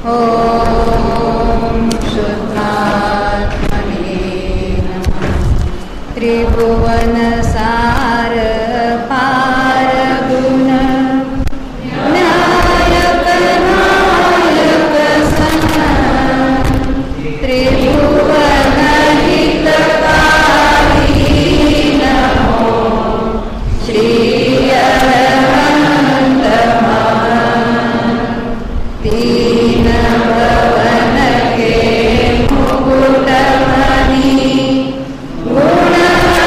ॐ शुद्धात्मने नमः। त्रिभुवनसार पार गुण नायक नायक सन त्रिभुवन हितकारी नमो श्री अरहंत तीन भवन के मुकुटमणि गुणानंदमय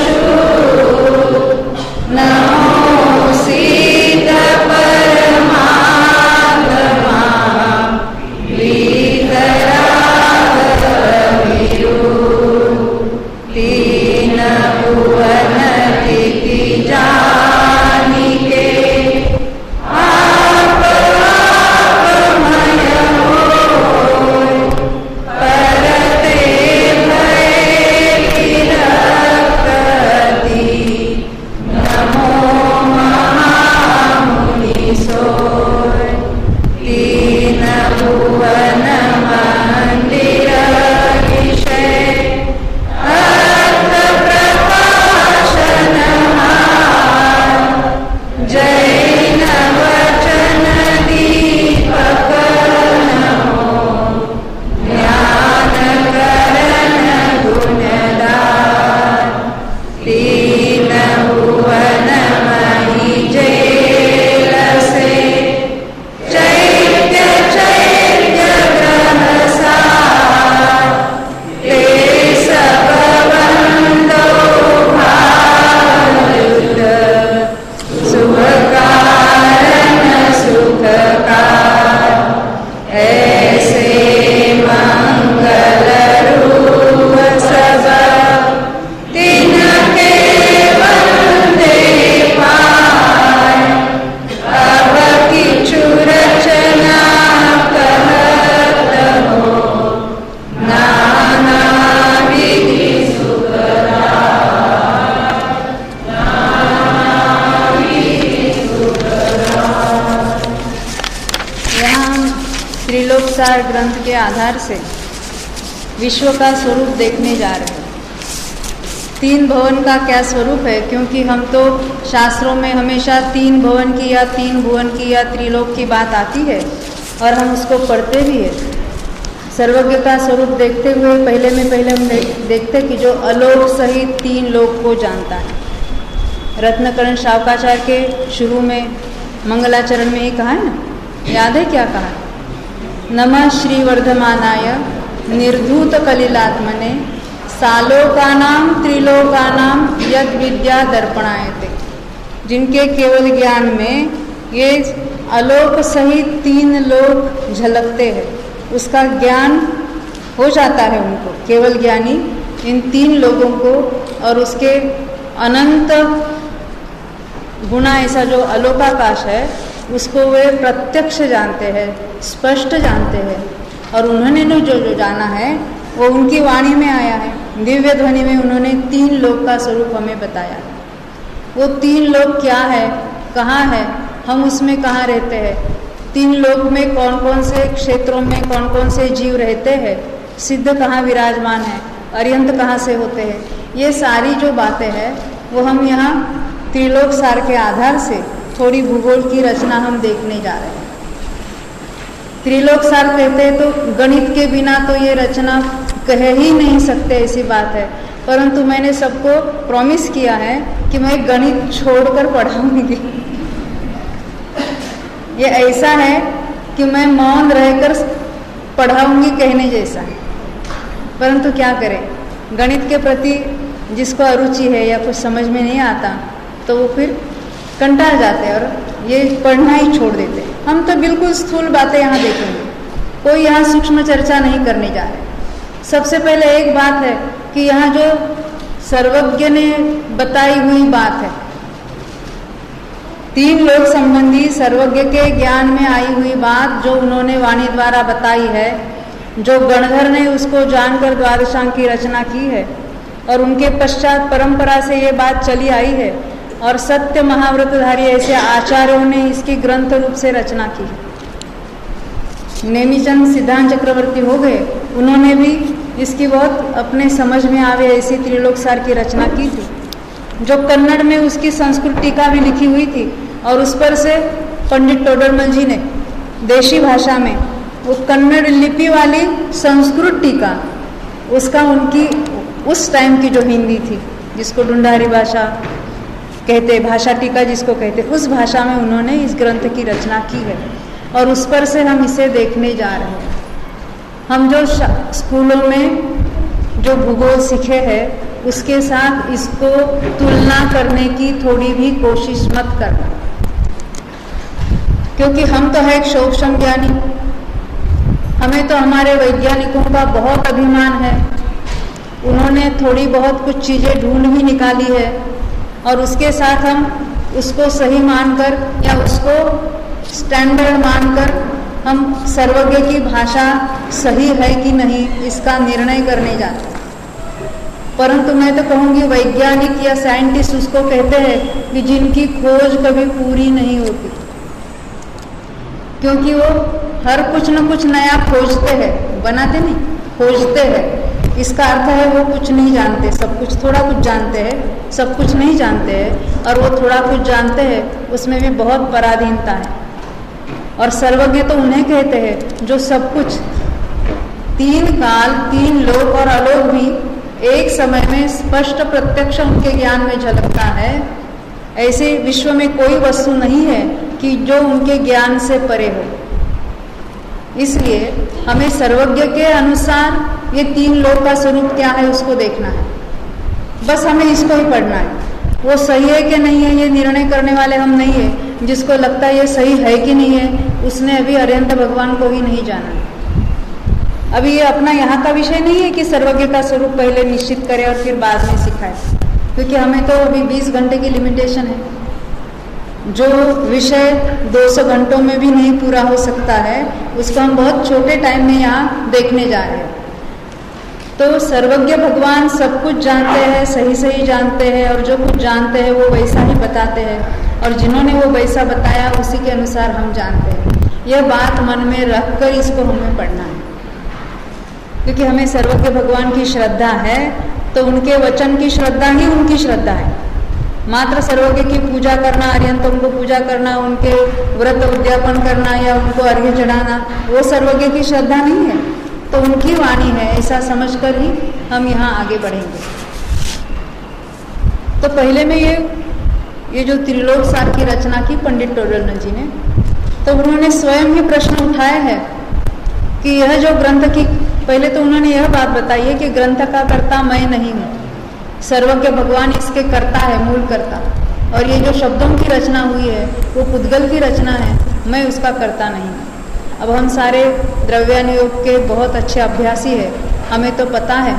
शूर नमो सीत परमात्मा वीतरागविरूर तीन भुवन रीति जानिके त्रिलोकसार ग्रंथ के आधार से विश्व का स्वरूप देखने जा रहे हैं। तीन भवन का क्या स्वरूप है, क्योंकि हम तो शास्त्रों में हमेशा तीन भवन की या तीन भुवन की या त्रिलोक की बात आती है और हम उसको पढ़ते भी है। सर्वज्ञ का स्वरूप देखते हुए पहले हम देखते कि जो अलोक सहित तीन लोक को जानता है। रत्नकरण शावकाचार्य के शुरू में मंगलाचरण में ये कहा है ना, याद है क्या कहा? नमः श्री वर्धमानाय निर्धूत कलिलात्मने सालोकानाम त्रिलोकानाम यद विद्या दर्पणायते। जिनके केवल ज्ञान में ये अलोक सहित तीन लोक झलकते हैं, उसका ज्ञान हो जाता है उनको। केवल ज्ञानी इन तीन लोगों को और उसके अनंत गुणा ऐसा जो अलोकाकाश है उसको वे प्रत्यक्ष जानते हैं, स्पष्ट जानते हैं। और उन्होंने जो जाना है वो उनकी वाणी में आया है। दिव्य ध्वनि में उन्होंने तीन लोक का स्वरूप हमें बताया। वो तीन लोक क्या है, कहाँ है, हम उसमें कहाँ रहते हैं, तीन लोक में कौन कौन से क्षेत्रों में कौन कौन से जीव रहते हैं, सिद्ध कहाँ विराजमान है, अर्यंत कहाँ से होते हैं, ये सारी जो बातें हैं वो हम यहाँ त्रिलोक सार के आधार से थोड़ी भूगोल की रचना हम देखने जा रहे हैं। त्रिलोक सार कहते हैं तो गणित के बिना तो ये रचना कह ही नहीं सकते, ऐसी बात है। परंतु मैंने सबको प्रॉमिस किया है कि मैं गणित छोड़कर पढ़ाऊंगी। ये ऐसा है कि मैं मौन रहकर पढ़ाऊंगी कहने जैसा है। परंतु क्या करें, गणित के प्रति जिसको अरुचि है या कुछ समझ में नहीं आता तो वो फिर कंटाल जाते हैं और ये पढ़ना ही छोड़ देते हैं। हम तो बिल्कुल स्थूल बातें यहाँ देखेंगे, कोई यहाँ सूक्ष्म चर्चा नहीं करने जा रहे। सबसे पहले एक बात है कि यहाँ जो सर्वज्ञ ने बताई हुई बात है, तीन लोक संबंधी सर्वज्ञ के ज्ञान में आई हुई बात जो उन्होंने वाणी द्वारा बताई है, जो गणधर ने उसको जानकर द्वादशांग की रचना की है और उनके पश्चात परंपरा से ये बात चली आई है और सत्य महाव्रतधारी ऐसे आचार्यों ने इसकी ग्रंथ रूप से रचना की है। नेमिचंद सिद्धांत चक्रवर्ती हो गए, उन्होंने भी इसकी बहुत अपने समझ में आवे ऐसी त्रिलोकसार की रचना की थी, जो कन्नड़ में उसकी संस्कृत टीका भी लिखी हुई थी। और उस पर से पंडित टोडरमल जी ने देशी भाषा में वो कन्नड़ लिपि वाली संस्कृत टीका, उसका उनकी उस टाइम की जो हिंदी थी, जिसको ढूंढारी भाषा कहते, भाषा टीका जिसको कहते, उस भाषा में उन्होंने इस ग्रंथ की रचना की है। और उस पर से हम इसे देखने जा रहे हैं। हम जो स्कूलों में जो भूगोल सीखे हैं उसके साथ इसको तुलना करने की थोड़ी भी कोशिश मत करना, क्योंकि हम तो है एक शोभन ज्ञानी, हमें तो हमारे वैज्ञानिकों का बहुत अभिमान है। उन्होंने थोड़ी बहुत कुछ चीज़ें ढूंढ भी निकाली है और उसके साथ हम उसको सही मानकर या उसको स्टैंडर्ड मानकर हम सर्वज्ञ की भाषा सही है कि नहीं इसका निर्णय करने जाते हैं। परंतु मैं तो कहूँगी वैज्ञानिक या साइंटिस्ट उसको कहते हैं कि जिनकी खोज कभी पूरी नहीं होती, क्योंकि वो हर कुछ न कुछ नया खोजते हैं, बनाते नहीं, खोजते हैं। इसका अर्थ है वो कुछ नहीं जानते, सब कुछ थोड़ा कुछ जानते हैं, सब कुछ नहीं जानते हैं। और वो थोड़ा कुछ जानते हैं उसमें भी बहुत पराधीनता है। और सर्वज्ञ तो उन्हें कहते हैं जो सब कुछ, तीन काल, तीन लोक और आलोक भी एक समय में स्पष्ट प्रत्यक्ष उनके ज्ञान में झलकता है। ऐसे विश्व में कोई वस्तु नहीं है कि जो उनके ज्ञान से परे हो। इसलिए हमें सर्वज्ञ के अनुसार ये तीन लोक का स्वरूप क्या है उसको देखना है, बस हमें इसको ही पढ़ना है। वो सही है कि नहीं है ये निर्णय करने वाले हम नहीं है। जिसको लगता है ये सही है कि नहीं है उसने अभी अरिहंत भगवान को ही नहीं जाना। अभी ये अपना यहाँ का विषय नहीं है कि सर्वज्ञ का स्वरूप पहले निश्चित करें और फिर बाद में सिखाए, क्योंकि हमें तो अभी 20 घंटे की लिमिटेशन है। जो विषय 200 घंटों में भी नहीं पूरा हो सकता है उसको हम बहुत छोटे टाइम में यहाँ देखने जा रहे हैं। तो सर्वज्ञ भगवान सब कुछ जानते हैं, सही सही जानते हैं, और जो कुछ जानते हैं वो वैसा ही बताते हैं, और जिन्होंने वो वैसा बताया उसी के अनुसार हम जानते हैं। यह बात मन में रखकर इसको हमें पढ़ना है, क्योंकि हमें सर्वज्ञ भगवान की श्रद्धा है तो उनके वचन की श्रद्धा ही उनकी श्रद्धा है। मात्र सर्वज्ञ की पूजा करना, अरिहंतों को पूजा करना, उनके व्रत उद्यापन करना या उनको अर्घ्य चढ़ाना, वो सर्वज्ञ की श्रद्धा नहीं है। तो उनकी वाणी है ऐसा समझकर ही हम यहाँ आगे बढ़ेंगे। तो पहले में ये जो त्रिलोकसार की रचना की पंडित टोडरमल जी ने, तो उन्होंने स्वयं ही प्रश्न उठाया है कि यह जो ग्रंथ की, पहले तो उन्होंने यह बात बताई है कि ग्रंथ का कर्ता मैं नहीं हूँ, सर्वज्ञ भगवान इसके कर्ता है, मूल कर्ता। और ये जो शब्दों की रचना हुई है वो पुद्गल की रचना है, मैं उसका कर्ता नहीं हूँ। अब हम सारे द्रव्यानुयोग के बहुत अच्छे अभ्यासी है, हमें तो पता है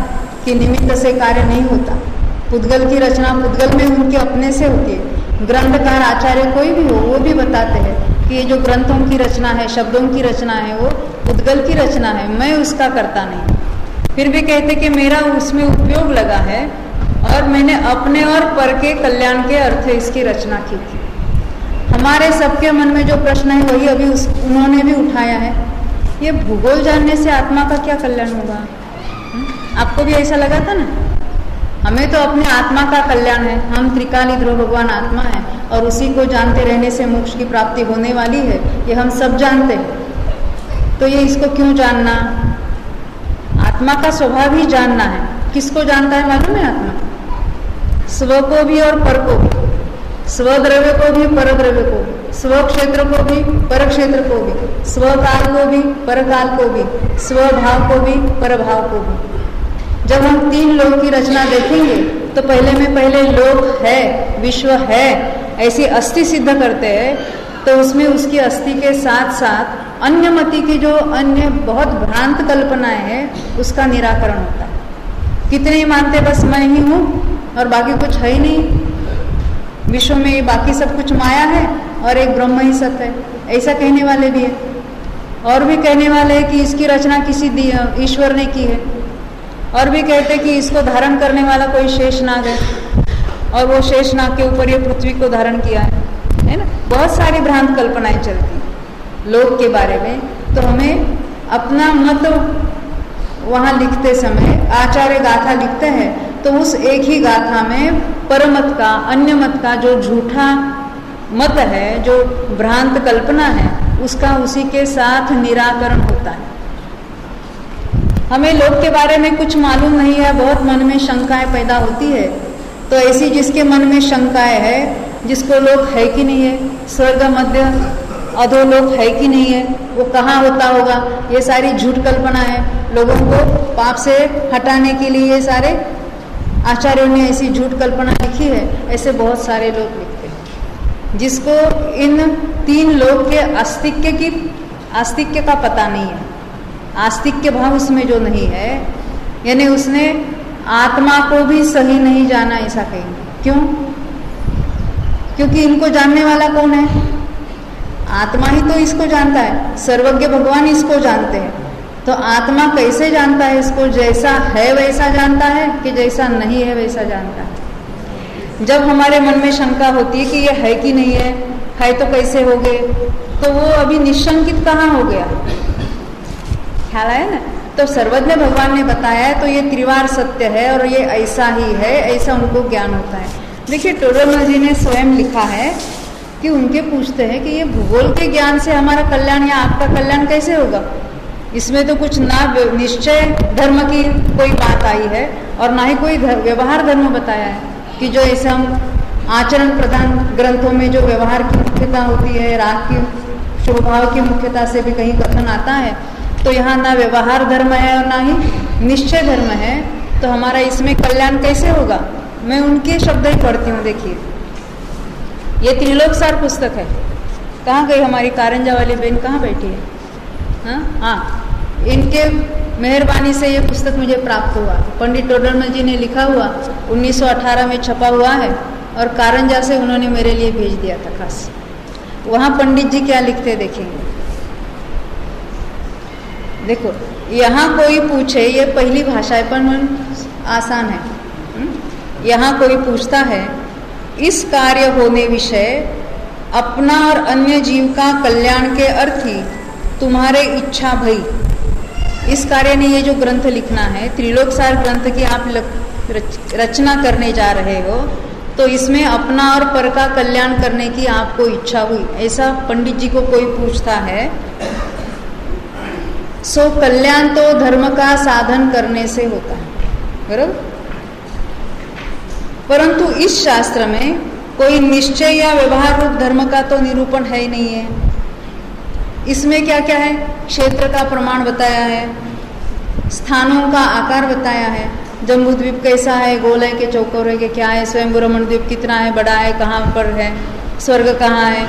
कि निमित्त से कार्य नहीं होता। पुद्गल की रचना पुद्गल में उनके अपने से होती है। ग्रंथकार आचार्य कोई भी हो वो भी बताते हैं कि ये जो ग्रंथों की रचना है, शब्दों की रचना है, वो पुद्गल की रचना है, मैं उसका करता नहीं। फिर भी कहते कि मेरा उसमें उपयोग लगा है और मैंने अपने और पर के कल्याण के अर्थ इसकी रचना की थी। हमारे सबके मन में जो प्रश्न है वही अभी उन्होंने भी उठाया है, ये भूगोल जानने से आत्मा का क्या कल्याण होगा? आपको भी ऐसा लगा था ना? हमें तो अपने आत्मा का कल्याण है, हम त्रिकाली ध्रुव भगवान आत्मा है और उसी को जानते रहने से मोक्ष की प्राप्ति होने वाली है, ये हम सब जानते हैं। तो ये इसको क्यों जानना? आत्मा का स्वभाव ही जानना है। किसको जानता है मालूम है? आत्मा स्व को भी और पर को भी, स्वद्रव्य को भी पर द्रव्य को भी, स्व क्षेत्र को भी पर क्षेत्र को भी, स्वकाल को भी पर काल को भी, स्वभाव को भी पर भाव को भी। जब हम तीन लोक की रचना देखेंगे तो पहले लोक है, विश्व है, ऐसी अस्थि सिद्ध करते हैं, तो उसमें उसकी अस्थि के साथ साथ अन्य मति की जो अन्य बहुत भ्रांत कल्पनाएं हैं उसका निराकरण होता है। कितने ही मानते बस मैं ही हूँ और बाकी कुछ है ही नहीं, विश्व में ये बाकी सब कुछ माया है और एक ब्रह्म ही सत्य है, ऐसा कहने वाले भी है। और भी कहने वाले हैं कि इसकी रचना किसी ईश्वर ने की है, और भी कहते कि इसको धारण करने वाला कोई शेषनाग है और वो शेषनाग के ऊपर ये पृथ्वी को धारण किया है ना। बहुत सारी भ्रांत कल्पनाएं चलती हैं। लोक के बारे में, तो हमें अपना मत वहाँ लिखते समय आचार्य गाथा लिखते हैं तो उस एक ही गाथा में परमत का, अन्य मत का जो झूठा मत है, जो भ्रांत कल्पना है, उसका उसी के साथ निराकरण होता है। हमें लोक के बारे में कुछ मालूम नहीं है, बहुत मन में शंकाएं पैदा होती है, तो ऐसी जिसके मन में शंकाएं है, जिसको लोक है कि नहीं है, स्वर्ग मध्य अधोलोक है कि नहीं है, वो कहाँ होता होगा, ये सारी झूठ कल्पना है। लोगों को पाप से हटाने के लिए ये सारे आचार्यों ने ऐसी झूठ कल्पना लिखी है। ऐसे बहुत सारे लोग लिखते हैं जिसको इन 3 लोक के आस्तिक्य का पता नहीं है, आस्तिक्य भाव उसमें जो नहीं है, यानी उसने आत्मा को भी सही नहीं जाना, ऐसा कहेंगे। क्यों? क्योंकि इनको जानने वाला कौन है? आत्मा ही तो इसको जानता है, सर्वज्ञ भगवान इसको जानते हैं। तो आत्मा कैसे जानता है इसको? जैसा है वैसा जानता है कि जैसा नहीं है वैसा जानता है। जब हमारे मन में शंका होती है कि ये है कि नहीं है तो कैसे हो गए, तो वो अभी निशंकित कहाँ हो गया, ख्याल आया ना। तो सर्वज्ञ भगवान ने बताया है तो ये त्रिवार सत्य है और ये ऐसा ही है, ऐसा उनको ज्ञान होता है। देखिए टोडरमल जी ने स्वयं लिखा है कि उनके पूछते हैं कि ये भूगोल के ज्ञान से हमारा कल्याण या आपका कल्याण कैसे होगा? इसमें तो कुछ ना निश्चय धर्म की कोई बात आई है और ना ही कोई व्यवहार धर्म बताया है कि जो ऐसा हम आचरण प्रधान ग्रंथों में जो व्यवहार की मुख्यता होती है, राग की स्वभाव की मुख्यता से भी कहीं कथन आता है, तो यहाँ ना व्यवहार धर्म है और ना ही निश्चय धर्म है, तो हमारा इसमें कल्याण कैसे होगा? मैं उनके शब्द ही पढ़ती हूँ। देखिए ये त्रिलोकसार पुस्तक है। कहाँ गई हमारी कारंजा वाली बहन, कहाँ बैठी है? हाँ, इनके मेहरबानी से ये पुस्तक मुझे प्राप्त हुआ। पंडित टोडरमल जी ने लिखा हुआ, 1918 में छपा हुआ है और कारंजा से उन्होंने मेरे लिए भेज दिया था खास। वहाँ पंडित जी क्या लिखते देखेंगे। देखो यहाँ कोई पूछे, ये पहली भाषा है पर आसान है। यहाँ कोई पूछता है इस कार्य होने विषय अपना और अन्य जीव का कल्याण के अर्थी तुम्हारे इच्छा भई। इस कार्य ने ये जो ग्रंथ लिखना है, त्रिलोकसार ग्रंथ की आप रचना करने जा रहे हो, तो इसमें अपना और पर का कल्याण करने की आपको इच्छा हुई, ऐसा पंडित जी को कोई पूछता है, सो कल्याण तो धर्म का साधन करने से होता है, बराबर। परंतु इस शास्त्र में कोई निश्चय या व्यवहार रूप धर्म का तो निरूपण है ही नहीं है। इसमें क्या क्या है? क्षेत्र का प्रमाण बताया है, स्थानों का आकार बताया है, जम्बूद्वीप कैसा है, गोल है के चौकोर है के क्या है, स्वयं ब्रह्मण द्वीप कितना है, बड़ा है, कहाँ पर है, स्वर्ग कहाँ है,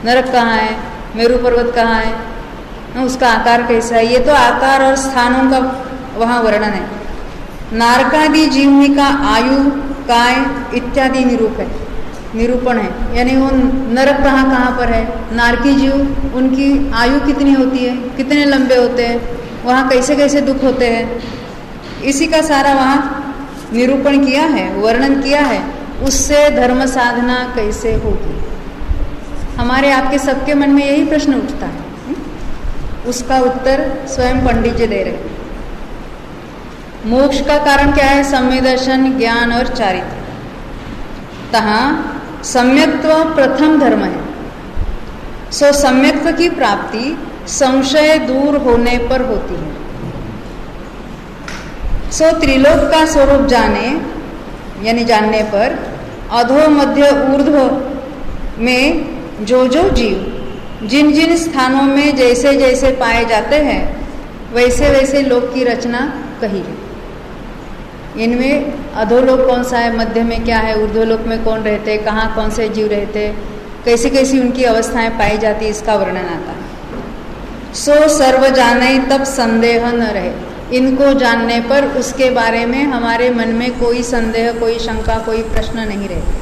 नरक कहाँ है, मेरू पर्वत कहाँ है, उसका आकार कैसा है। ये तो आकार और स्थानों का वहाँ वर्णन है। नारकादि जीवनी का आयु, काय इत्यादि निरूपण है, यानी वो नरक कहाँ कहाँ पर है, नारकी जीव उनकी आयु कितनी होती है, कितने लंबे होते हैं, वहाँ कैसे कैसे दुख होते हैं, इसी का सारा वहाँ निरूपण किया है, वर्णन किया है। उससे धर्म साधना कैसे होगी? हमारे आपके सबके मन में यही प्रश्न उठता है। उसका उत्तर स्वयं पंडित जी दे रहे। मोक्ष का कारण क्या है? सम्यक दर्शन, ज्ञान और चारित्र। तहाँ सम्यक्त्व प्रथम धर्म है। सो सम्यक्त्व की प्राप्ति संशय दूर होने पर होती है। सो त्रिलोक का स्वरूप जाने यानी जानने पर अधो मध्य ऊर्ध्व में जो जो जीव जिन जिन स्थानों में जैसे जैसे पाए जाते हैं वैसे वैसे लोक की रचना कही है। इनमें अधोलोक कौन सा है, मध्य में क्या है, ऊर्ध्वलोक में कौन रहते, कहाँ कौन से जीव रहते, कैसी कैसी उनकी अवस्थाएं पाई जाती, इसका वर्णन आता है। सो सर्व जाने तब संदेह न रहे। इनको जानने पर उसके बारे में हमारे मन में कोई संदेह, कोई शंका, कोई प्रश्न नहीं रहते,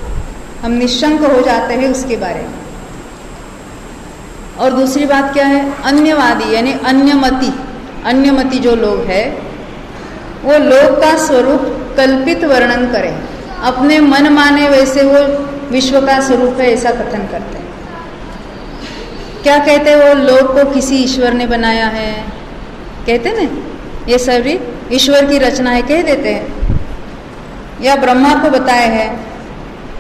हम निश्शंक हो जाते हैं उसके बारे में। और दूसरी बात क्या है? अन्यवादी यानी अन्यमति जो लोग हैं वो लोक का स्वरूप कल्पित वर्णन करें, अपने मन माने वैसे वो विश्व का स्वरूप है ऐसा कथन करते हैं। क्या कहते हैं वो लोक को किसी ईश्वर ने बनाया है, कहते ना ये सभी ईश्वर की रचना है कह देते हैं, या ब्रह्मा को बताया है,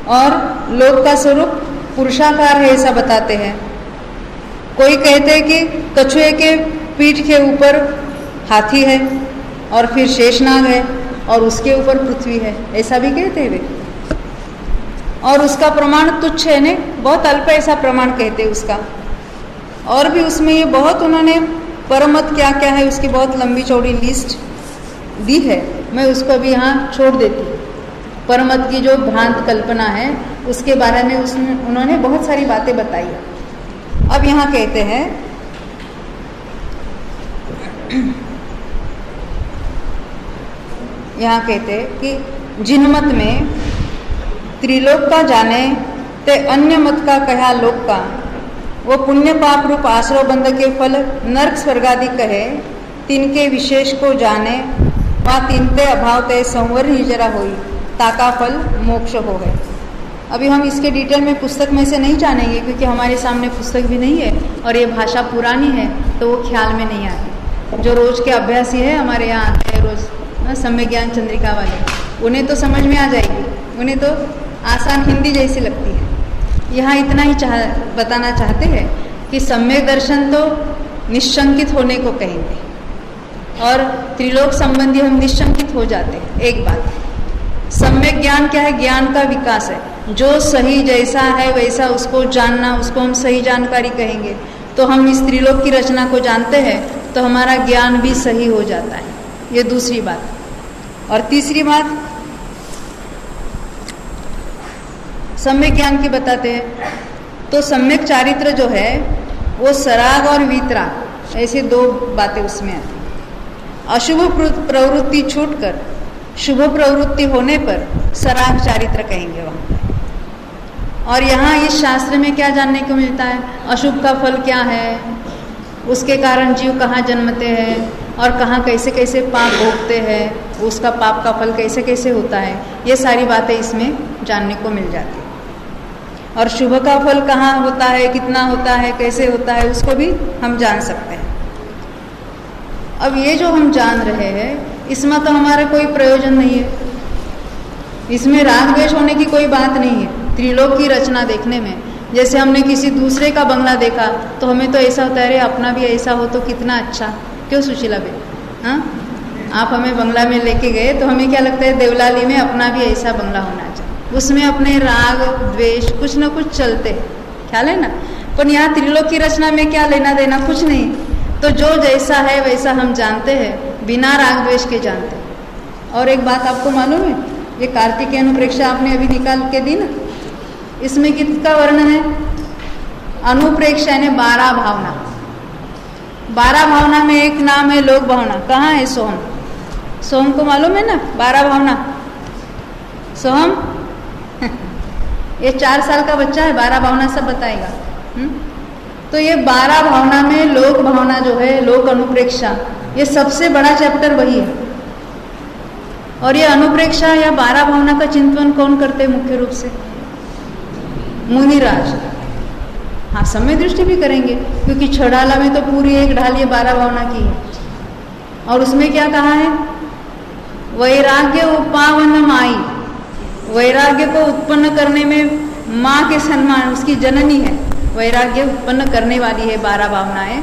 और लोक का स्वरूप पुरुषाकार है ऐसा बताते हैं। कोई कहते हैं कि कछुए के पीठ के ऊपर हाथी है और फिर शेषनाग है और उसके ऊपर पृथ्वी है, ऐसा भी कहते हैं वे। और उसका प्रमाण तुच्छ है ने, बहुत अल्प ऐसा प्रमाण कहते हैं उसका। और भी उसमें ये बहुत उन्होंने परमत क्या क्या है उसकी बहुत लंबी चौड़ी लिस्ट दी है, मैं उसको अभी यहाँ छोड़ देती हूँ। परमत की जो भ्रांत कल्पना है उसके बारे में उसमें उन्होंने बहुत सारी बातें बताई है। अब यहाँ कहते हैं यहाँ कहते हैं कि जिन मत में त्रिलोक का जाने ते अन्य मत का कहा लोक का, वो पुण्य पाप रूप आश्रय बंध के फल नर्क स्वर्गादि कहे, तिनके विशेष को जाने वहाँ तिनते अभाव ते संवर ही जरा होई, ताका फल मोक्ष हो है। अभी हम इसके डिटेल में पुस्तक में से नहीं जानेंगे क्योंकि हमारे सामने पुस्तक भी नहीं है और ये भाषा पुरानी है तो वो ख्याल में नहीं आती। जो रोज के अभ्यासी है हमारे यहाँ आते हैं रोज सम्यक ज्ञान चंद्रिका वाले, उन्हें तो समझ में आ जाएगी, उन्हें तो आसान हिंदी जैसी लगती है। यहाँ इतना ही बताना चाहते हैं कि सम्यक दर्शन तो निशंकित होने को कहेंगे और त्रिलोक संबंधी हम निशंकित हो जाते हैं। एक बात, सम्यक ज्ञान क्या है? ज्ञान का विकास है, जो सही जैसा है वैसा उसको जानना, उसको हम सही जानकारी कहेंगे। तो हम इस त्रिलोक की रचना को जानते हैं तो हमारा ज्ञान भी सही हो जाता है, ये दूसरी बात। और तीसरी बात सम्यक ज्ञान की बताते हैं तो सम्यक चारित्र जो है वो सराग और वीतराग ऐसे दो बातें उसमें आती हैं। अशुभ प्रवृत्ति छूटकर शुभ प्रवृत्ति होने पर सराग चारित्र कहेंगे वहाँ। और यहाँ इस शास्त्र में क्या जानने को मिलता है? अशुभ का फल क्या है, उसके कारण जीव कहाँ जन्मते हैं और कहाँ कैसे कैसे पाप भोगते हैं, उसका पाप का फल कैसे कैसे होता है, ये सारी बातें इसमें जानने को मिल जाती है। और शुभ का फल कहाँ होता है, कितना होता है, कैसे होता है, उसको भी हम जान सकते हैं। अब ये जो हम जान रहे हैं इसमें तो हमारा कोई प्रयोजन नहीं है, इसमें राग द्वेष होने की कोई बात नहीं है। त्रिलोक की रचना देखने में जैसे हमने किसी दूसरे का बंगला देखा तो हमें तो ऐसा होता है अरे अपना भी ऐसा हो तो कितना अच्छा, क्यों सुशीला बे? हाँ, आप हमें बंगला में लेके गए तो हमें क्या लगता है देवलाली में अपना भी ऐसा बंगला होना चाहिए, उसमें अपने राग द्वेष कुछ ना कुछ चलते, ख्याल है ना। पर यहाँ त्रिलोक की रचना में क्या लेना देना, कुछ नहीं। तो जो जैसा है वैसा हम जानते हैं, बिना राग द्वेष के जानते हैं। और एक बात आपको मालूम है, ये कार्तिकेय अनुप्रेक्षा आपने अभी निकाल के दी ना, इसमें किसका वर्णन है? अनुप्रेक्षा यानी 12 भावना। 12 भावना में एक नाम है लोक भावना। कहाँ है सोहम? सोहम को मालूम है ना 12 भावना? सोहम ये 4 साल का बच्चा है, 12 भावना सब बताएगा। तो ये 12 भावना में लोक भावना जो है, लोक अनुप्रेक्षा, ये सबसे बड़ा चैप्टर वही है। और ये अनुप्रेक्षा या 12 भावना का चिंतन कौन करते हैं मुख्य रूप से? मुनिराज। हाँ, समय दृष्टि भी करेंगे क्योंकि छड़ाला में तो पूरी एक ढाल ये 12 भावना की है। और उसमें क्या कहा है? वैराग्य उपावन माई, वैराग्य को उत्पन्न करने में माँ के सम्मान, उसकी जननी है, वैराग्य उत्पन्न करने वाली है 12 भावनाएं।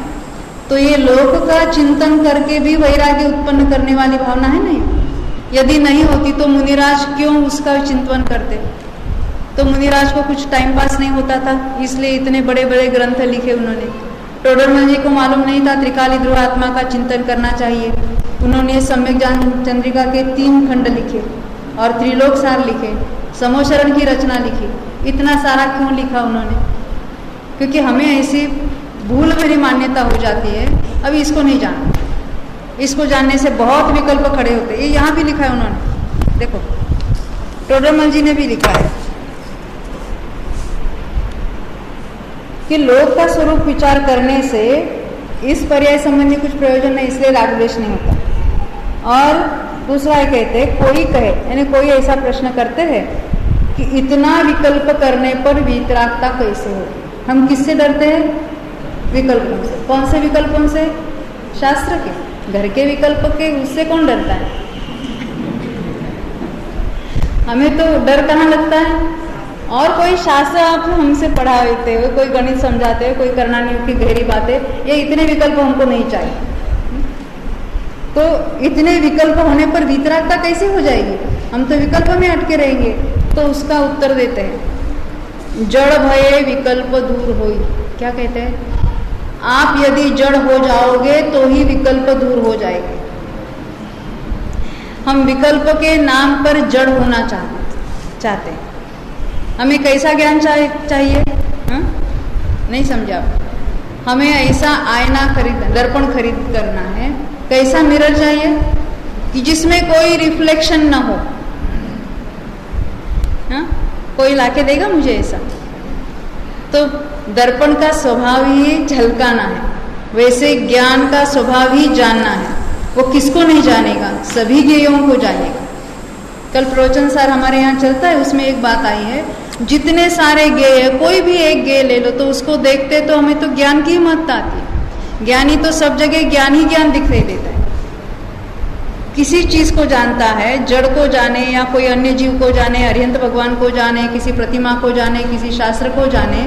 तो ये लोक का चिंतन करके भी वैराग्य उत्पन्न करने वाली भावना है नहीं। यदि नहीं होती तो मुनिराज क्यों उसका चिंतन करते? तो मुनिराज को कुछ टाइम पास नहीं होता था, इसलिए इतने बड़े बड़े ग्रंथ लिखे उन्होंने। टोडरमल जी को मालूम नहीं था त्रिकाली ध्रुव आत्मा का चिंतन करना चाहिए, उन्होंने सम्यक ज्ञान चंद्रिका के 3 खंड लिखे और त्रिलोक सार लिखे, समोशरण की रचना लिखी। इतना सारा क्यों लिखा उन्होंने? क्योंकि हमें ऐसी भूल भरी मान्यता हो जाती है, अभी इसको नहीं जानना, इसको जानने से बहुत विकल्प खड़े होते हैं। ये यहाँ भी लिखा है उन्होंने, देखो टोडरमल जी ने भी लिखा है कि लोक का स्वरूप विचार करने से इस पर्याय संबंधी कुछ प्रयोजन नहीं, इसलिए राग द्वेष नहीं होता। और दूसरा ये कहते हैं, कोई कहे यानी कोई ऐसा प्रश्न करते हैं कि इतना विकल्प करने पर वितरागता कैसे होगी? हम किससे डरते हैं? विकल्पों से। कौन से विकल्पों से? शास्त्र के। घर के विकल्प के उससे कौन डरता है? हमें तो डर कहाँ लगता है? और कोई शास्त्र आप हमसे पढ़ाते हुए, कोई गणित समझाते हुए, कोई करना नहीं की गहरी बातें, ये इतने विकल्प हमको नहीं चाहिए। तो इतने विकल्प होने पर वीतरागता कैसे हो जाएगी? हम तो विकल्प में अटके रहेंगे। तो उसका उत्तर देते हैं, जड़ भये विकल्प दूर होई। क्या कहते हैं? आप यदि जड़ हो जाओगे तो ही विकल्प दूर हो जाएंगे। हम विकल्प के नाम पर जड़ होना चाहते हैं। हमें कैसा ज्ञान चाहिए? नहीं समझा? हमें ऐसा आईना दर्पण खरीद करना है। कैसा मिरर चाहिए? कि जिसमें कोई रिफ्लेक्शन ना हो। कोई लाके देगा मुझे ऐसा? तो दर्पण का स्वभाव ही झलकाना है, वैसे ज्ञान का स्वभाव ही जानना है। वो किसको नहीं जानेगा? सभी ज्ञेयों को जानेगा। कल प्रवचन सार हमारे यहाँ चलता है, उसमें एक बात आई है, जितने सारे ज्ञेय है, कोई भी एक ज्ञेय ले लो तो उसको देखते तो हमें तो ज्ञान की महत्ता आती है। ज्ञानी तो सब जगह ज्ञान ही ज्ञान दिखाई देता है। किसी चीज को जानता है, जड़ को जाने या कोई अन्य जीव को जाने, अरिहंत भगवान को जाने, किसी प्रतिमा को जाने, किसी शास्त्र को जाने,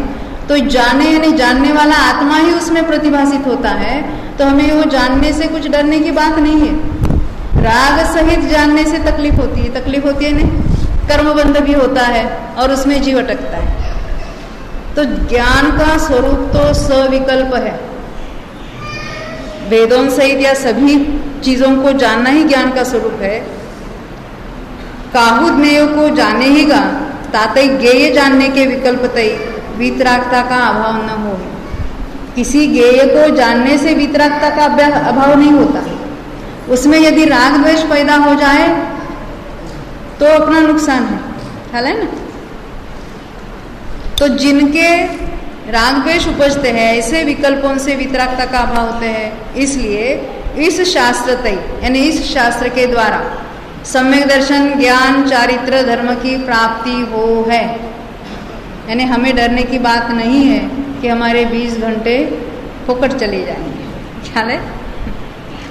तो जाने यानी जानने वाला आत्मा ही उसमें प्रतिभासित होता है। तो हमें वो जानने से कुछ डरने की बात नहीं है। राग सहित जानने से तकलीफ होती है। तकलीफ होती है नहीं? कर्मबंध भी होता है और उसमें जीव अटकता है। तो ज्ञान का स्वरूप तो सविकल्प है। वेदों सहित या सभी चीजों को जानना ही ज्ञान का स्वरूप है। काहू ज्ञेय को जाने ही गा, ताते ज्ञेय जानने के विकल्प तय वीतरागता का अभाव न हो। किसी ज्ञेय को जानने से वीतरागता का अभाव नहीं होता। उसमें यदि राग द्वेष पैदा हो जाए तो अपना नुकसान है, ख्याल है ना? तो जिनके राग द्वेष उपजते हैं, ऐसे विकल्पों से वीतरागता का अभाव होते हैं। इसलिए इस शास्त्र तय यानी इस शास्त्र के द्वारा सम्यक दर्शन, ज्ञान, चारित्र, धर्म की प्राप्ति हो है। यानी हमें डरने की बात नहीं है कि हमारे 20 घंटे फोकट चले जाएंगे। ख्याल है?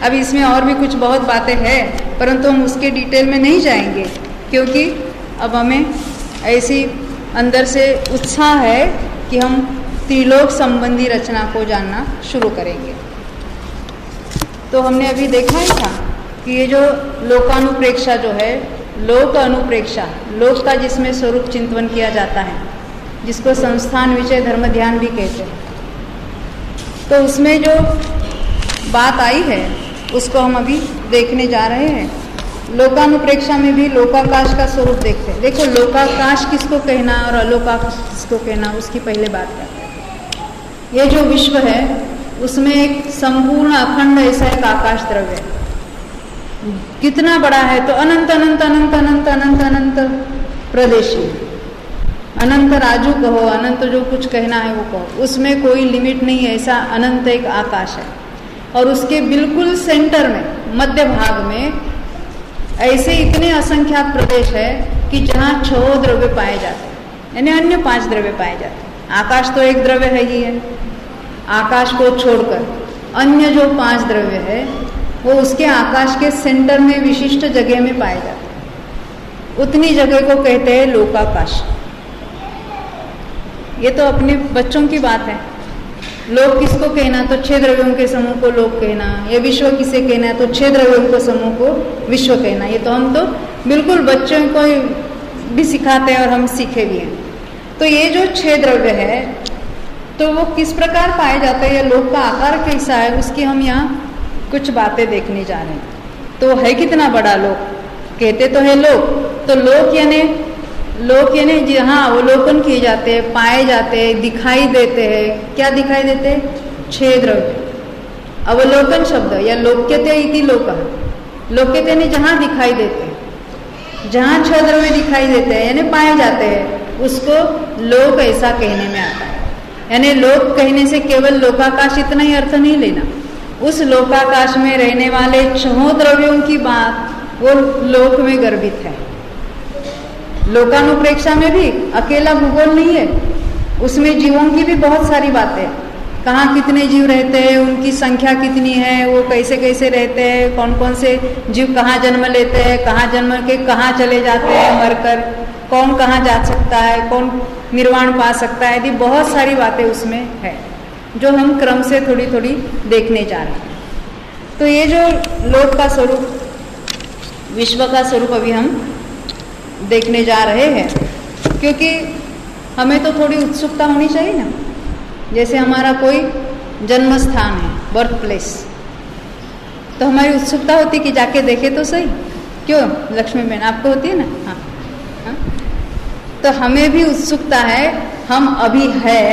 अब इसमें और भी कुछ बहुत बातें हैं, परंतु हम उसके डिटेल में नहीं जाएंगे, क्योंकि अब हमें ऐसी अंदर से उत्साह है कि हम त्रिलोक संबंधी रचना को जानना शुरू करेंगे। तो हमने अभी देखा ही था कि ये जो लोकानुप्रेक्षा जो है, लोक अनुप्रेक्षा, लोक का जिसमें स्वरूप चिंतन किया जाता है, जिसको संस्थान विषय धर्म ध्यान भी कहते हैं, तो उसमें जो बात आई है उसको हम अभी देखने जा रहे हैं। लोकानुप्रेक्षा में भी लोकाकाश का स्वरूप देखते हैं। देखो, लोकाकाश किसको कहना और अलोकाकाश किसको कहना, उसकी पहले बात करते हैं। ये जो विश्व है उसमें एक संपूर्ण अखंड ऐसा एक आकाश द्रव्य है। कितना बड़ा है? तो अनंत अनंत अनंत अनंत अनंत अनंत प्रदेशी, अनंत राजू कहो, अनंत जो कुछ कहना है वो कहो, उसमें कोई लिमिट नहीं है। ऐसा अनंत एक आकाश है और उसके बिल्कुल सेंटर में, मध्य भाग में ऐसे इतने असंख्यात प्रदेश है कि जहाँ 6 द्रव्य पाए जाते हैं, यानी अन्य 5 द्रव्य पाए जाते हैं। आकाश तो एक द्रव्य है ही है। आकाश को छोड़कर अन्य जो 5 द्रव्य है वो उसके आकाश के सेंटर में विशिष्ट जगह में पाए जाते हैं। उतनी जगह को कहते हैं लोकाकाश। ये तो अपने बच्चों की बात है। लोक किसको कहना? तो 6 द्रव्यों के समूह को लोक कहना। ये विश्व किसे कहना है? तो 6 द्रव्यों के समूह को विश्व कहना। ये तो हम तो बिल्कुल बच्चों को भी सिखाते हैं और हम सीखे भी हैं। तो ये जो 6 द्रव्य है तो वो किस प्रकार पाए जाते हैं, या लोक का आकार कैसा है, उसकी हम यहाँ कुछ बातें देखने जा रहे हैं। तो है कितना बड़ा लोक? कहते तो है लोक। तो लोक यानी जहाँ अवलोकन किए जाते हैं, पाए जाते हैं, दिखाई देते हैं। क्या दिखाई देते हैं? 6 द्रव्य। अवलोकन शब्द या लोक्यते इति लोकः, लोक्यते यानी जहाँ दिखाई देते हैं, जहाँ 6 द्रव्य दिखाई देते हैं यानी पाए जाते हैं, उसको लोक ऐसा कहने में आता है। यानी लोक कहने से केवल लोकाकाश इतना ही अर्थ नहीं लेना। उस लोकाकाश में रहने वाले 6 द्रव्यों की बात वो लोक में गर्भित है। लोकानुप्रेक्षा में भी अकेला भूगोल नहीं है, उसमें जीवों की भी बहुत सारी बातें कहाँ कितने जीव रहते हैं, उनकी संख्या कितनी है, वो कैसे कैसे रहते हैं, कौन कौन से जीव कहाँ जन्म लेते हैं, कहाँ जन्म के कहाँ चले जाते हैं मरकर, कौन कहाँ जा सकता है, कौन निर्वाण पा सकता है, यदि बहुत सारी बातें उसमें है जो हम क्रम से थोड़ी थोड़ी देखने जा रहे हैं। तो ये जो लोक का स्वरूप, विश्व का स्वरूप अभी हम देखने जा रहे हैं, क्योंकि हमें तो थोड़ी उत्सुकता होनी चाहिए ना। जैसे हमारा कोई जन्म स्थान है, बर्थ प्लेस, तो हमारी उत्सुकता होती कि जाके देखे तो सही। क्यों लक्ष्मी बहन, आपको होती है ना? हाँ। तो हमें भी उत्सुकता है, हम अभी है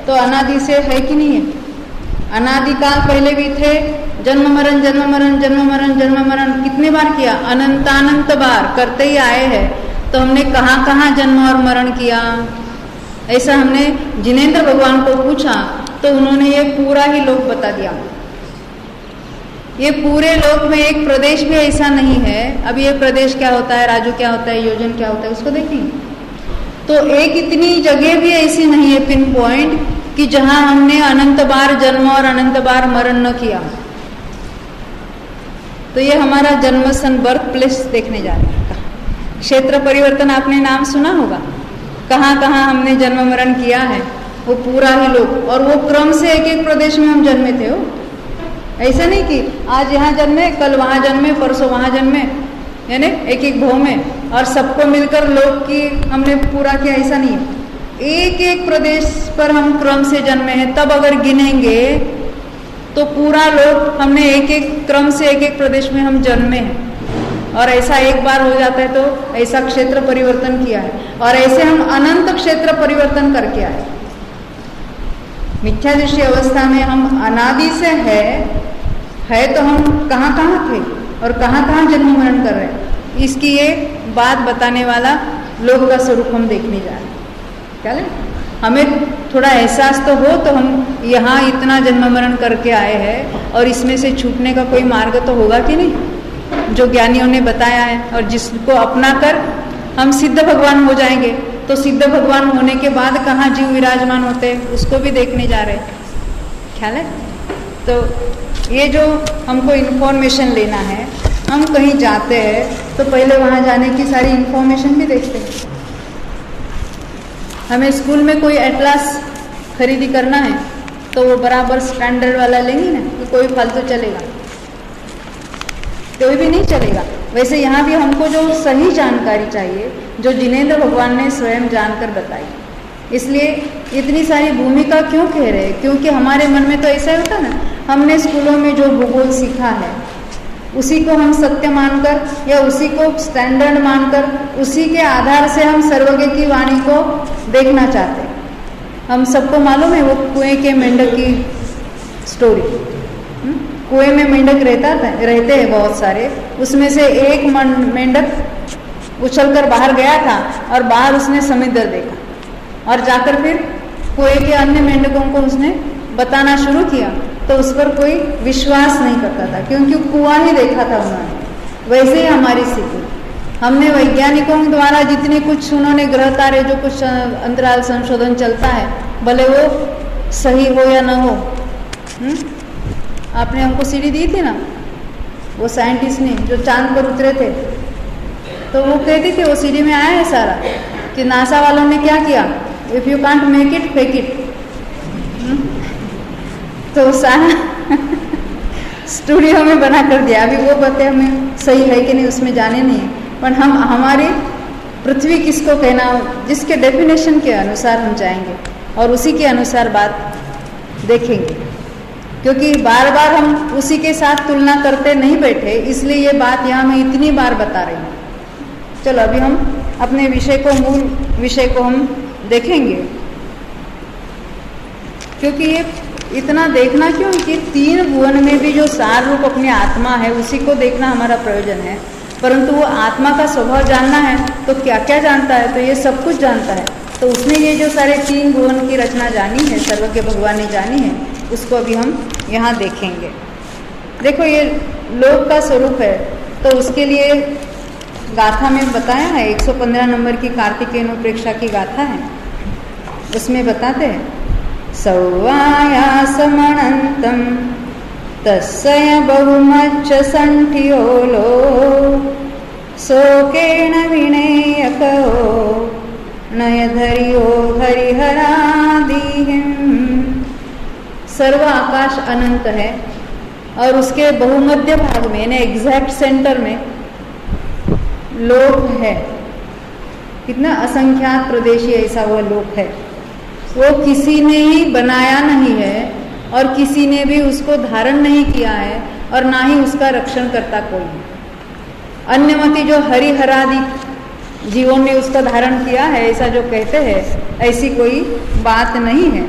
तो अनादि से है कि नहीं है? अनादिकाल पहले भी थे, जन्म मरण जन्म मरण जन्म मरण जन्म मरण कितने बार किया? अनंतानंत बार करते ही आए हैं। तो हमने कहाँ कहाँ जन्म और मरण किया? ऐसा हमने जिनेंद्र भगवान को पूछा तो उन्होंने ये पूरा ही लोक बता दिया। ये पूरे लोक में एक प्रदेश भी ऐसा नहीं है। अब ये प्रदेश क्या होता है, राजू क्या होता है, योजन क्या होता है, उसको देखेंगे। तो एक इतनी जगह भी ऐसी नहीं है पिन पॉइंट कि जहां हमने अनंत बार जन्म और अनंत बार मरण न किया। तो ये हमारा जन्म सन बर्थ प्लेस देखने जा रहे हैं। क्षेत्र परिवर्तन आपने नाम सुना होगा, कहाँ कहाँ हमने जन्म मरण किया है, वो पूरा ही लोक। और वो क्रम से एक एक प्रदेश में हम जन्मे थे। हो ऐसा नहीं कि आज यहाँ जन्मे, कल वहाँ जन्मे, परसों वहाँ जन्मे, यानी एक एक भाव में और सबको मिलकर लोक की हमने पूरा किया, ऐसा नहीं है। एक एक प्रदेश पर हम क्रम से जन्मे हैं। तब अगर गिनेंगे तो पूरा लोक हमने एक एक क्रम से एक एक प्रदेश में हम जन्मे हैं। और ऐसा एक बार हो जाता है तो ऐसा क्षेत्र परिवर्तन किया है, और ऐसे हम अनंत क्षेत्र परिवर्तन करके आए। मिथ्या दृष्टि अवस्था में हम अनादि से है तो हम कहाँ कहाँ थे और कहाँ कहाँ जन्म मरण कर रहे हैं, इसकी ये बात बताने वाला लोक का स्वरूप हम देखने जा रहे हैं। क्या ले? हमें थोड़ा एहसास तो हो तो हम यहाँ इतना जन्म मरण करके आए हैं और इसमें से छूटने का कोई मार्ग तो होगा कि नहीं, जो ज्ञानियों ने बताया है, और जिसको अपना कर हम सिद्ध भगवान हो जाएंगे। तो सिद्ध भगवान होने के बाद कहाँ जीव विराजमान होते हैं उसको भी देखने जा रहे हैं। ख्याल है? तो ये जो हमको इन्फॉर्मेशन लेना है, हम कहीं जाते हैं तो पहले वहाँ जाने की सारी इन्फॉर्मेशन भी देखते हैं। हमें स्कूल में कोई एटलास खरीदी करना है तो वो बराबर स्टैंडर्ड वाला लेंगे ना, कि कोई फालतू चलेगा, कोई भी नहीं चलेगा। वैसे यहाँ भी हमको जो सही जानकारी चाहिए, जो जिनेंद्र भगवान ने स्वयं जानकर बताई। इसलिए इतनी सारी भूमिका क्यों कह रहे हैं? क्योंकि हमारे मन में तो ऐसा होता ना, हमने स्कूलों में जो भूगोल सीखा है उसी को हम सत्य मानकर या उसी को स्टैंडर्ड मानकर उसी के आधार से हम सर्वज्ञ की वाणी को देखना चाहते हैं। हम सबको मालूम है वो कुएं के मेंढक की स्टोरी। कुएं में मेंढक रहते हैं बहुत सारे, उसमें से एक मेंढक उछलकर बाहर गया था और बाहर उसने समुद्र देखा और जाकर फिर कुएं के अन्य मेंढकों को उसने बताना शुरू किया, तो उस पर कोई विश्वास नहीं करता था क्योंकि कुआं ही देखा था उन्होंने। वैसे ही हमारी स्थिति, हमने वैज्ञानिकों द्वारा जितने कुछ उन्होंने ग्रह तारे जो कुछ अंतराल संशोधन चलता है, भले वो सही हो या ना हो। आपने हमको सीढ़ी दी थी ना, वो साइंटिस्ट ने जो चांद पर उतरे थे, तो वो कहती थी वो सीढ़ी में आया है सारा, कि नासा वालों ने क्या किया, if you can't make it fake it. तो सारा स्टूडियो में बना कर दिया। अभी वो बातें हमें सही है कि नहीं उसमें जाने नहीं है, पर हम हमारी पृथ्वी किसको कहना, जिसके डेफिनेशन के अनुसार हम जाएंगे और उसी के अनुसार बात देखेंगे, क्योंकि बार बार हम उसी के साथ तुलना करते नहीं बैठे, इसलिए ये बात यहाँ मैं इतनी बार बता रही हूँ। चलो अभी हम अपने विषय को, मूल विषय को हम देखेंगे, क्योंकि ये इतना देखना क्यों कि तीन भुवन में भी जो सार रूप अपनी आत्मा है उसी को देखना हमारा प्रयोजन है। परंतु वो आत्मा का स्वभाव जानना है तो क्या क्या जानता है, तो ये सब कुछ जानता है। तो उसने ये जो सारे तीन भुवन की रचना जानी है, सर्वज्ञ भगवान ने जानी है, उसको अभी हम यहाँ देखेंगे। देखो ये लोक का स्वरूप है, तो उसके लिए गाथा में बताया है, 115 नंबर की कार्तिकेय प्रेक्षा की गाथा है, उसमें बताते हैं सौवायासमनन्तं तस्य बहुमच्च सन्ठियोलो शोकेण विनेयको नयधरियो हरिहरादिहिं। सर्व आकाश अनंत है और उसके बहुमध्य भाग में यानी एग्जैक्ट सेंटर में लोक है। कितना असंख्यात प्रदेशी ऐसा वो लोक है। वो किसी ने ही बनाया नहीं है और किसी ने भी उसको धारण नहीं किया है और ना ही उसका रक्षण करता कोई। अन्यमति जो हरिहरादि जीवों ने उसका धारण किया है ऐसा जो कहते हैं, ऐसी कोई बात नहीं है।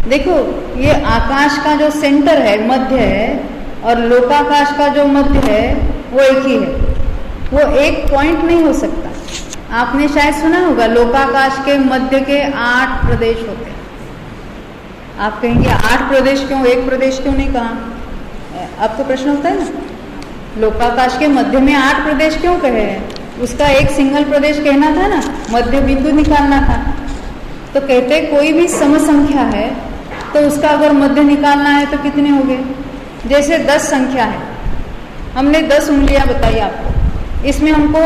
देखो, ये आकाश का जो सेंटर है, मध्य है, और लोकाकाश का जो मध्य है वो एक ही है। वो एक पॉइंट नहीं हो सकता। आपने शायद सुना होगा लोकाकाश के मध्य के 8 प्रदेश होते हैं। आप कहेंगे 8 प्रदेश क्यों, एक प्रदेश क्यों नहीं कहा? आपको प्रश्न होता है ना, लोकाकाश के मध्य में 8 प्रदेश क्यों कहे हैं? उसका एक सिंगल प्रदेश कहना था ना, मध्य बिंदु निकालना था। तो कहते कोई भी समसंख्या है तो उसका अगर मध्य निकालना है तो कितने हो गए? जैसे 10 संख्या है, हमने 10 उंगलियां बताई आपको, इसमें हमको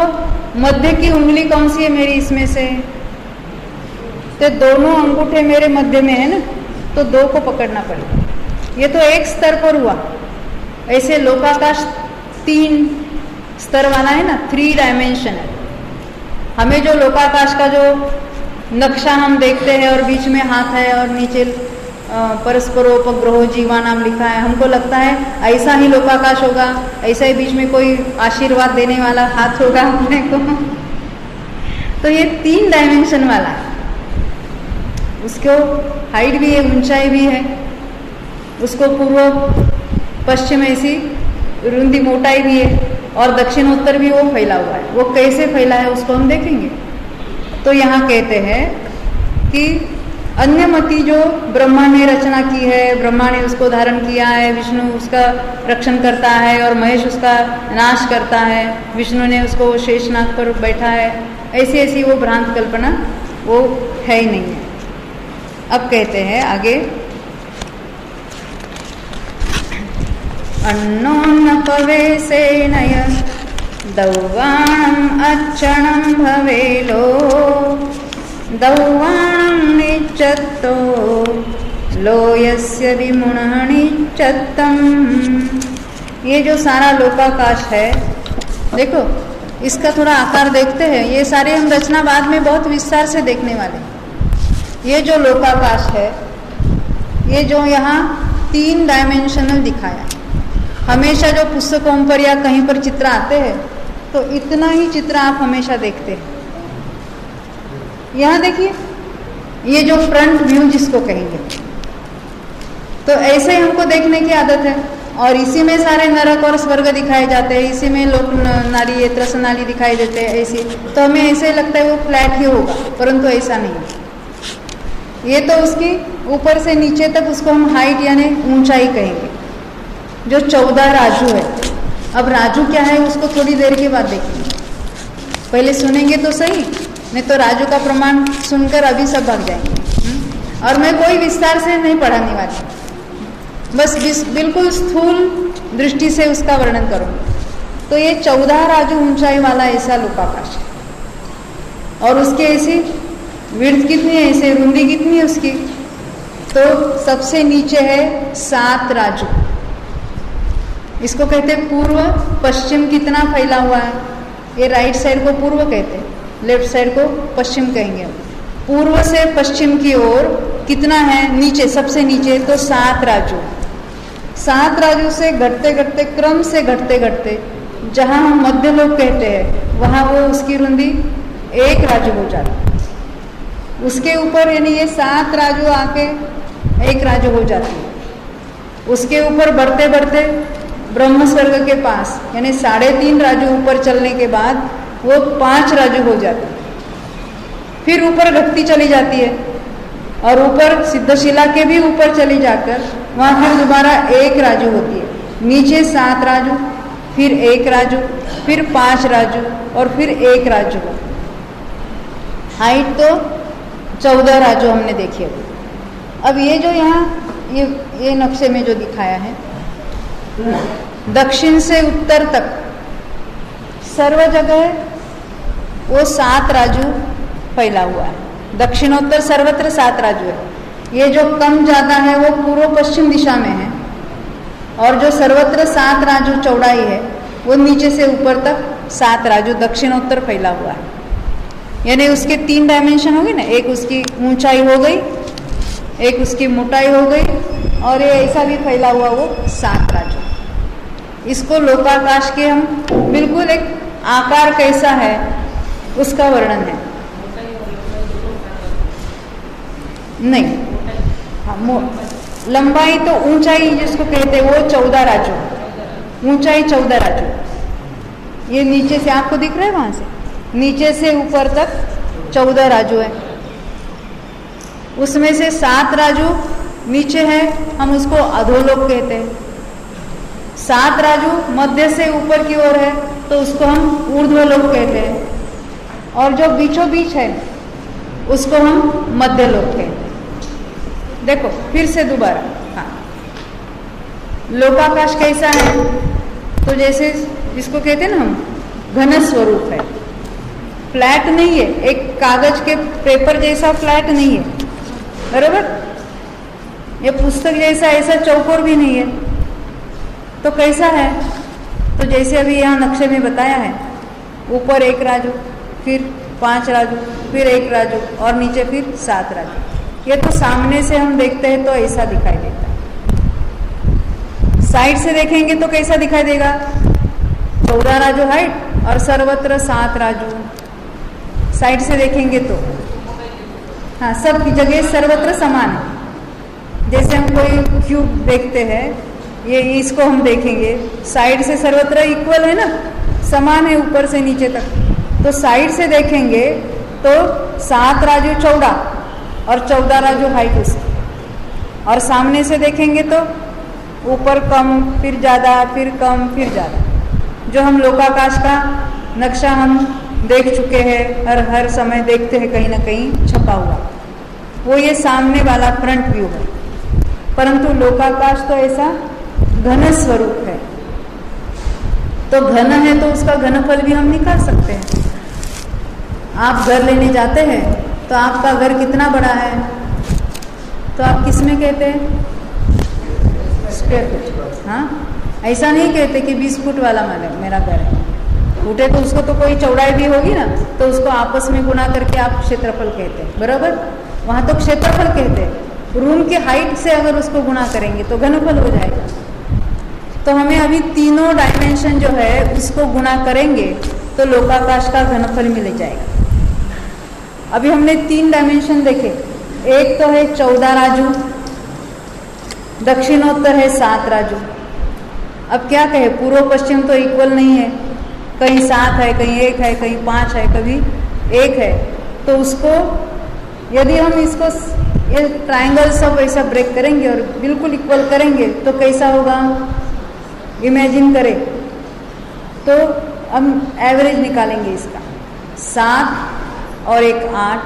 मध्य की उंगली कौन सी है मेरी इसमें से? तो दोनों अंगूठे मेरे मध्य में है ना, तो 2 को पकड़ना पड़ेगा। ये तो एक स्तर पर हुआ। ऐसे लोकाकाश 3 स्तर वाला है ना, 3 डायमेंशन है। हमें जो लोकाकाश का जो नक्शा हम देखते हैं और बीच में हाथ है और नीचे परस्परोपग्रहो जीवा नाम लिखा है, हमको लगता है ऐसा ही लोकाकाश होगा, ऐसा ही बीच में कोई आशीर्वाद देने वाला हाथ होगा अपने को। तो ये 3 डायमेंशन वाला है। उसको हाइट भी है, ऊंचाई भी है, उसको पूर्व पश्चिम ऐसी रुंदी मोटाई भी है और दक्षिण उत्तर भी वो फैला हुआ है। वो कैसे फैला है उसको हम देखेंगे। तो यहाँ कहते हैं कि अन्यमति जो ब्रह्मा ने रचना की है, ब्रह्मा ने उसको धारण किया है, विष्णु उसका रक्षण करता है और महेश उसका नाश करता है, विष्णु ने उसको शेषनाग पर बैठा है, ऐसी ऐसी वो भ्रांत कल्पना वो है ही नहीं है। अब कहते हैं आगे, अन्नोन्न पवेसेनय दौवाणम् अच्छणं भवेलो दौवाणं निच्चत्तो लोयस्य विमुणः निच्चत्तम्। ये जो सारा लोकाकाश है, देखो इसका थोड़ा आकार देखते हैं। ये सारे हम रचना बाद में बहुत विस्तार से देखने वाले। ये जो लोकाकाश है, ये जो यहाँ 3 डायमेंशनल दिखाया। हमेशा जो पुस्तकों पर या कहीं पर चित्र आते हैं तो इतना ही चित्र आप हमेशा देखते हैं। यहाँ देखिए, ये जो फ्रंट व्यू जिसको कहेंगे, तो ऐसे ही हमको देखने की आदत है और इसी में सारे नरक और स्वर्ग दिखाए जाते हैं, इसी में लोक नारी ये त्रसनाली दिखाई देते हैं। ऐसी तो हमें ऐसे लगता है वो फ्लैट ही होगा, परंतु ऐसा नहीं है। ये तो उसकी ऊपर से नीचे तक उसको हम हाइट यानी ऊंचाई कहेंगे, जो 14 राजू है। अब राजू क्या है उसको थोड़ी देर के बाद देखेंगे, पहले सुनेंगे तो सही, नहीं तो राजू का प्रमाण सुनकर अभी सब भाग जाएंगे। और मैं कोई विस्तार से नहीं पढ़ाने वाली, बस बिल्कुल स्थूल दृष्टि से उसका वर्णन करूँगी। तो ये 14 राजू ऊंचाई वाला ऐसा लोकाकाश है और उसके ऐसी विड्थ कितनी है, ऐसे रुंदी कितनी है उसकी, तो सबसे नीचे है 7 राजू। इसको कहते हैं पूर्व पश्चिम। कितना फैला हुआ है, ये राइट साइड को पूर्व कहते हैं, लेफ्ट साइड को पश्चिम कहेंगे। पूर्व से पश्चिम की ओर कितना है नीचे, सबसे नीचे तो 7 राजू। 7 राजू से घटते घटते, क्रम से घटते घटते, जहाँ हम मध्य लोक कहते हैं वहाँ वो उसकी रुंदी 1 राजू हो जाती। उसके ऊपर यानी ये 7 राजू आके 1 राजू हो जाती है। उसके ऊपर बढ़ते बढ़ते ब्रह्म स्वर्ग के पास यानी 3.5 राजू ऊपर चलने के बाद वो 5 राजू हो जाती है। फिर ऊपर घटती चली जाती है और ऊपर सिद्धशिला के भी ऊपर चली जाकर वहाँ फिर दोबारा 1 राजू होती है। नीचे 7 राजू, फिर 1 राजू, फिर 5 राजू और फिर 1 राजू। हाइट तो 14 राजू हमने देखी है। अब ये जो यहाँ ये नक्शे में जो दिखाया है, दक्षिण से उत्तर तक सर्व जगह वो 7 राजू फैला हुआ है। दक्षिणोत्तर सर्वत्र 7 राजू है। ये जो कम ज़्यादा है वो पूर्व पश्चिम दिशा में है, और जो सर्वत्र 7 राजू चौड़ाई है वो नीचे से ऊपर तक 7 राजू दक्षिणोत्तर फैला हुआ है। यानी उसके 3 डायमेंशन हो गए ना, एक उसकी ऊंचाई हो गई, एक उसकी मोटाई हो गई, और ये ऐसा भी फैला हुआ वो 7 राजू। इसको लोकाकाश के हम बिल्कुल एक आकार कैसा है उसका वर्णन है। नहीं, हाँ, लंबाई तो ऊंचाई जिसको कहते हैं वो 14 राजू, ऊंचाई 14 राजू। ये नीचे से आपको दिख रहा है, वहां से नीचे से ऊपर तक 14 राजू है। उसमें से 7 राजू नीचे है, हम उसको अधोलोक कहते हैं। 7 राजू मध्य से ऊपर की ओर है तो उसको हम ऊर्ध्वलोक कहते हैं, और जो बीचों बीच है उसको हम मध्यलोक कहते हैं। देखो फिर से दोबारा, हाँ, लोकाकाश कैसा है? तो जैसे जिसको कहते हैं ना हम घन स्वरूप है, फ्लैट नहीं है, एक कागज के पेपर जैसा फ्लैट नहीं है, बराबर? ये पुस्तक जैसा ऐसा चौकोर भी नहीं है। तो कैसा है? तो जैसे अभी यहाँ नक्शे में बताया है, ऊपर 1 राजू, फिर 5 राजू, फिर 1 राजू, और नीचे फिर 7 राजू। ये तो सामने से हम देखते हैं तो ऐसा दिखाई देता है। साइड से देखेंगे तो कैसा दिखाई देगा? 14 राजू हाइट और सर्वत्र 7 राजू। साइड से देखेंगे तो हाँ, सब जगह सर्वत्र समान है। जैसे हम कोई क्यूब देखते हैं, ये इसको हम देखेंगे, साइड से सर्वत्र इक्वल है ना, समान है ऊपर से नीचे तक। तो साइड से देखेंगे तो 7 राजू चौड़ा और 14 राजू हाइट उसकी, और सामने से देखेंगे तो ऊपर कम, फिर ज़्यादा, फिर कम, फिर ज़्यादा। जो हम लोकाकाश का नक्शा हम देख चुके हैं, हर समय देखते हैं कहीं ना कहीं छपा हुआ, वो ये सामने वाला फ्रंट व्यू है। परंतु लोकाकाश तो ऐसा घन स्वरूप है। तो घन है तो उसका घनफल भी हम निकाल सकते हैं। आप घर लेने जाते हैं तो आपका घर कितना बड़ा है, तो आप किस में कहते हैं? Square foot. हाँ, ऐसा नहीं कहते कि 20 फुट वाला मेरा घर है। फुटे तो उसको तो कोई चौड़ाई भी होगी ना, तो उसको आपस में गुना करके आप क्षेत्रफल कहते हैं, बराबर? वहाँ तो क्षेत्रफल कहते हैं। रूम की हाइट से अगर उसको गुना करेंगे तो घनफल हो जाएगा। तो हमें अभी तीनों डायमेंशन जो है उसको गुना करेंगे तो लोकाकाश का घनफल मिल जाएगा। अभी हमने 3 डायमेंशन देखे, एक तो है 14 राजू, दक्षिणोत्तर है 7 राजू। अब क्या कहे, पूर्व पश्चिम तो इक्वल नहीं है, कहीं 7 है, कहीं 1 है, कहीं 5 है, कभी 1 है। तो उसको यदि हम इसको ये ट्रायंगल सब ऐसा ब्रेक करेंगे और बिल्कुल इक्वल करेंगे तो कैसा होगा? इमेजिन करें तो हम एवरेज निकालेंगे इसका। 7 और 1 8,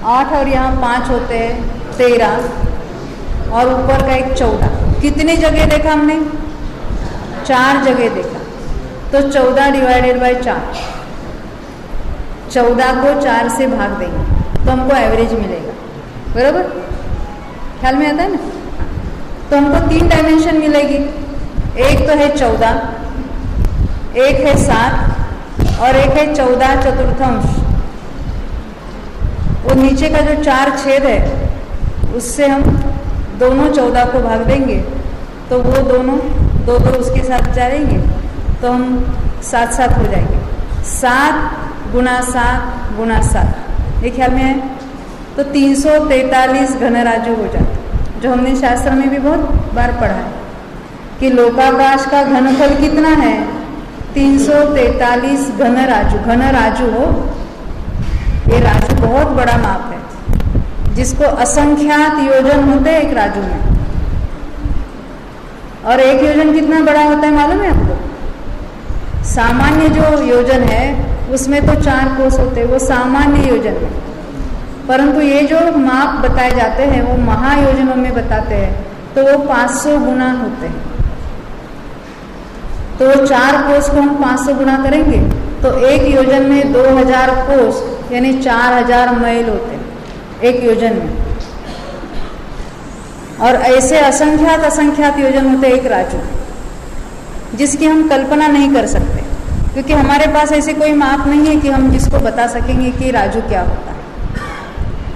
8 और यहाँ 5 होते हैं 13, और ऊपर का एक 14। कितनी जगह देखा हमने? 4 जगह देखा। तो 14 डिवाइडेड बाय 4, 14 को 4 से भाग देंगे तो हमको एवरेज मिलेगा, बराबर? ख्याल में आता है ना? तो हमको 3 डायमेंशन मिलेगी। एक तो है 14, एक है 7 और एक है 14 चतुर्थांश। वो नीचे का जो 4 छेद है उससे हम दोनों 14 को भाग देंगे तो वो दोनों 2 उसके साथ जाएंगे तो हम 7 हो जाएंगे। 7 गुना 7 गुना 7, ये ख्याल में है? तो 343 घनराजु हो जाता, जो हमने शास्त्र में भी बहुत बार पढ़ा है कि लोकाकाश का घनफल कितना है? 343 घनराजु। घनराजु हो, ये राजु बहुत बड़ा माप है जिसको असंख्यात योजन होते हैं एक राजु में। और एक योजन कितना बड़ा होता है मालूम है आपको? सामान्य जो योजन है उसमें तो 4 कोस होते हैं, वो सामान्य योजन है। परंतु ये जो माप बताए जाते हैं वो महायोजनों में बताते हैं, तो वो 500 गुना होते हैं। तो 4 कोस को हम 500 गुना करेंगे तो एक योजन में 2000 कोस यानी 4000 मैल होते हैं एक योजन में। और ऐसे असंख्यात योजन होते एक राजू, जिसकी हम कल्पना नहीं कर सकते, क्योंकि हमारे पास ऐसे कोई माप नहीं है कि हम जिसको बता सकेंगे कि राजू क्या होता है।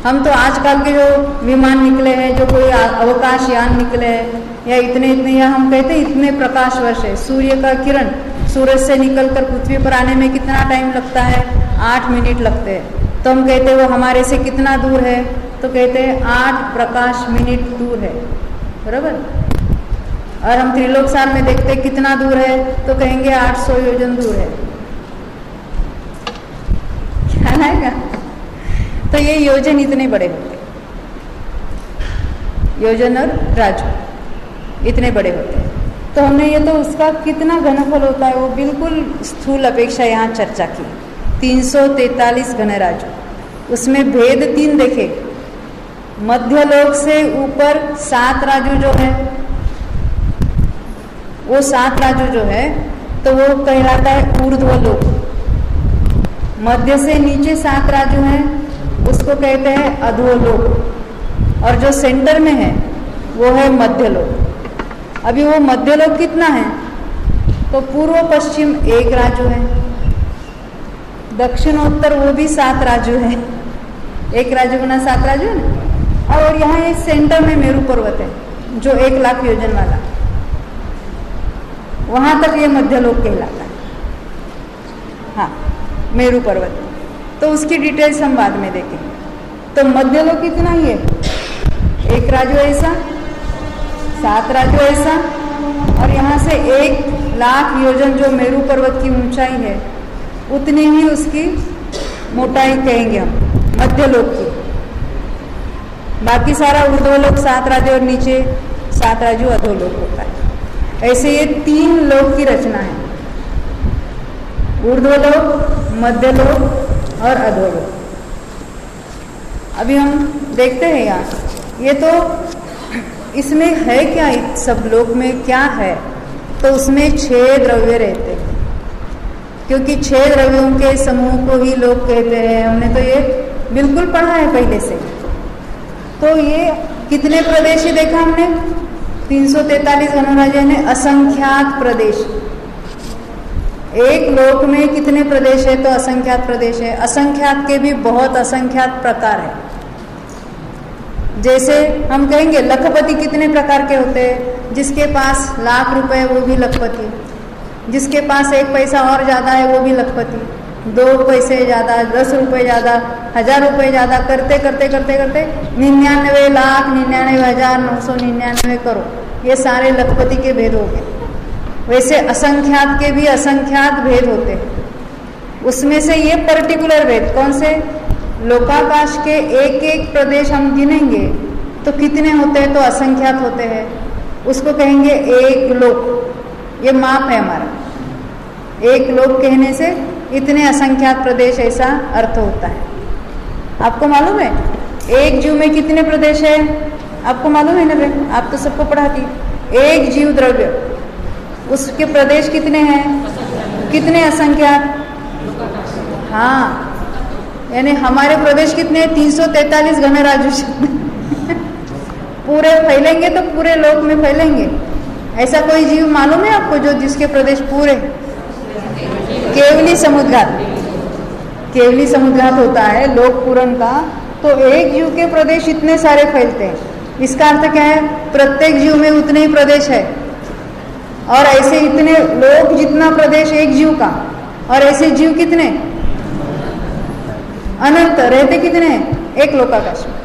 हम तो आजकल के जो विमान निकले हैं, जो कोई अवकाश यान निकले हैं, या इतने या हम कहते हैं इतने प्रकाश वर्ष है, सूर्य का किरण सूरज से निकलकर पृथ्वी पर आने में कितना टाइम लगता है? 8 मिनट लगते हैं। तो हम कहते हैं वो हमारे से कितना दूर है? तो कहते हैं 8 प्रकाश मिनट दूर है, बराबर। और हम त्रिलोक साल में देखते हैं कितना दूर है, तो कहेंगे 800 योजन दूर है। ख्याल आएगा? तो ये योजन इतने बड़े होते हैं, योजन और राजू इतने बड़े होते हैं। तो हमने ये तो उसका कितना घनफल होता है वो बिल्कुल स्थूल अपेक्षा यहाँ चर्चा की। 343 घन राजू, उसमें भेद 3 देखे। मध्यलोक से ऊपर 7 राजू जो है, वो 7 राजू जो है तो वो कहलाता है ऊर्ध्वलोक। मध्य से नीचे 7 राजू हैं, उसको कहते हैं अधोलोक। और जो सेंटर में है वो है मध्यलोक। अभी वो मध्यलोक कितना है? तो पूर्व पश्चिम 1 राजू है, दक्षिणोत्तर वो भी 7 राजू है। 1 राजू गुना 7 राजू है ना। और यहाँ ये सेंटर में मेरू पर्वत है जो 1 लाख योजन वाला, वहां तक ये मध्यलोक कहलाता है। हाँ, मेरू पर्वत। तो उसकी डिटेल्स हम बाद में देखेंगे। तो मध्यलोक कितना ही है? 1 राजू ऐसा, 7 राजू ऐसा, और यहाँ से 1 लाख योजन जो मेरू पर्वत की ऊंचाई है उतनी ही उसकी मोटाई कहेंगे हम मध्यलोक की। बाकी सारा ऊर्ध्वलोक 7 राजू और नीचे 7 राजू अधोलोक होता है। ऐसे ये 3 लोक की रचना है, ऊर्ध्वलोक, मध्यलोक और अधोलोक। अभी हम देखते हैं यहाँ, ये तो इसमें है क्या, सब लोक में क्या है? तो उसमें 6 द्रव्य रहते हैं, क्योंकि 6 द्रव्यों के समूह को ही लोक कहते हैं। हमने तो ये बिल्कुल पढ़ा है पहले से। तो ये कितने प्रदेश ही देखा हमने? 343 घनराज्य ने असंख्यात प्रदेश। एक लोक में कितने प्रदेश है? तो असंख्यात प्रदेश है। असंख्यात के भी बहुत असंख्यात प्रकार है। जैसे हम कहेंगे लखपति कितने प्रकार के होते हैं? जिसके पास लाख रुपए वो भी लखपति, जिसके पास 1 पैसा और ज़्यादा है वो भी लखपति, 2 पैसे ज़्यादा, 10 रुपये ज़्यादा, 1000 रुपये ज़्यादा, करते करते करते करते 99,99,999 करोड़, ये सारे लखपति के भेद हो गए। वैसे असंख्यात के भी असंख्यात भेद होते हैं। उसमें से ये पर्टिकुलर भेद कौन से? लोकाकाश के 1-1 प्रदेश हम गिनेंगे तो कितने होते हैं? तो असंख्यात होते हैं। उसको कहेंगे 1 लोक। ये माप है हमारा। 1 लोक कहने से इतने असंख्यात प्रदेश, ऐसा अर्थ होता है। आपको मालूम है एक जीव में कितने प्रदेश है? आपको मालूम है ना भाई? आप तो सबको पढ़ाती। एक जीव द्रव्य, उसके प्रदेश कितने हैं? कितने असंख्यात? हाँ, यानी हमारे प्रदेश कितने? 343 घन राजू पूरे फैलेंगे तो पूरे लोक में फैलेंगे। ऐसा कोई जीव मालूम है आपको जो जिसके प्रदेश पूरे? केवली समुद्रघात। केवली समुद्रघात होता है लोक पूरण का, तो एक जीव के प्रदेश इतने सारे फैलते हैं। इसका अर्थ क्या है? प्रत्येक जीव में उतने ही प्रदेश है। और ऐसे इतने लोक जितना प्रदेश एक जीव का, और ऐसे जीव कितने? अनंत। रहते कितने? एक लोकाकाश में।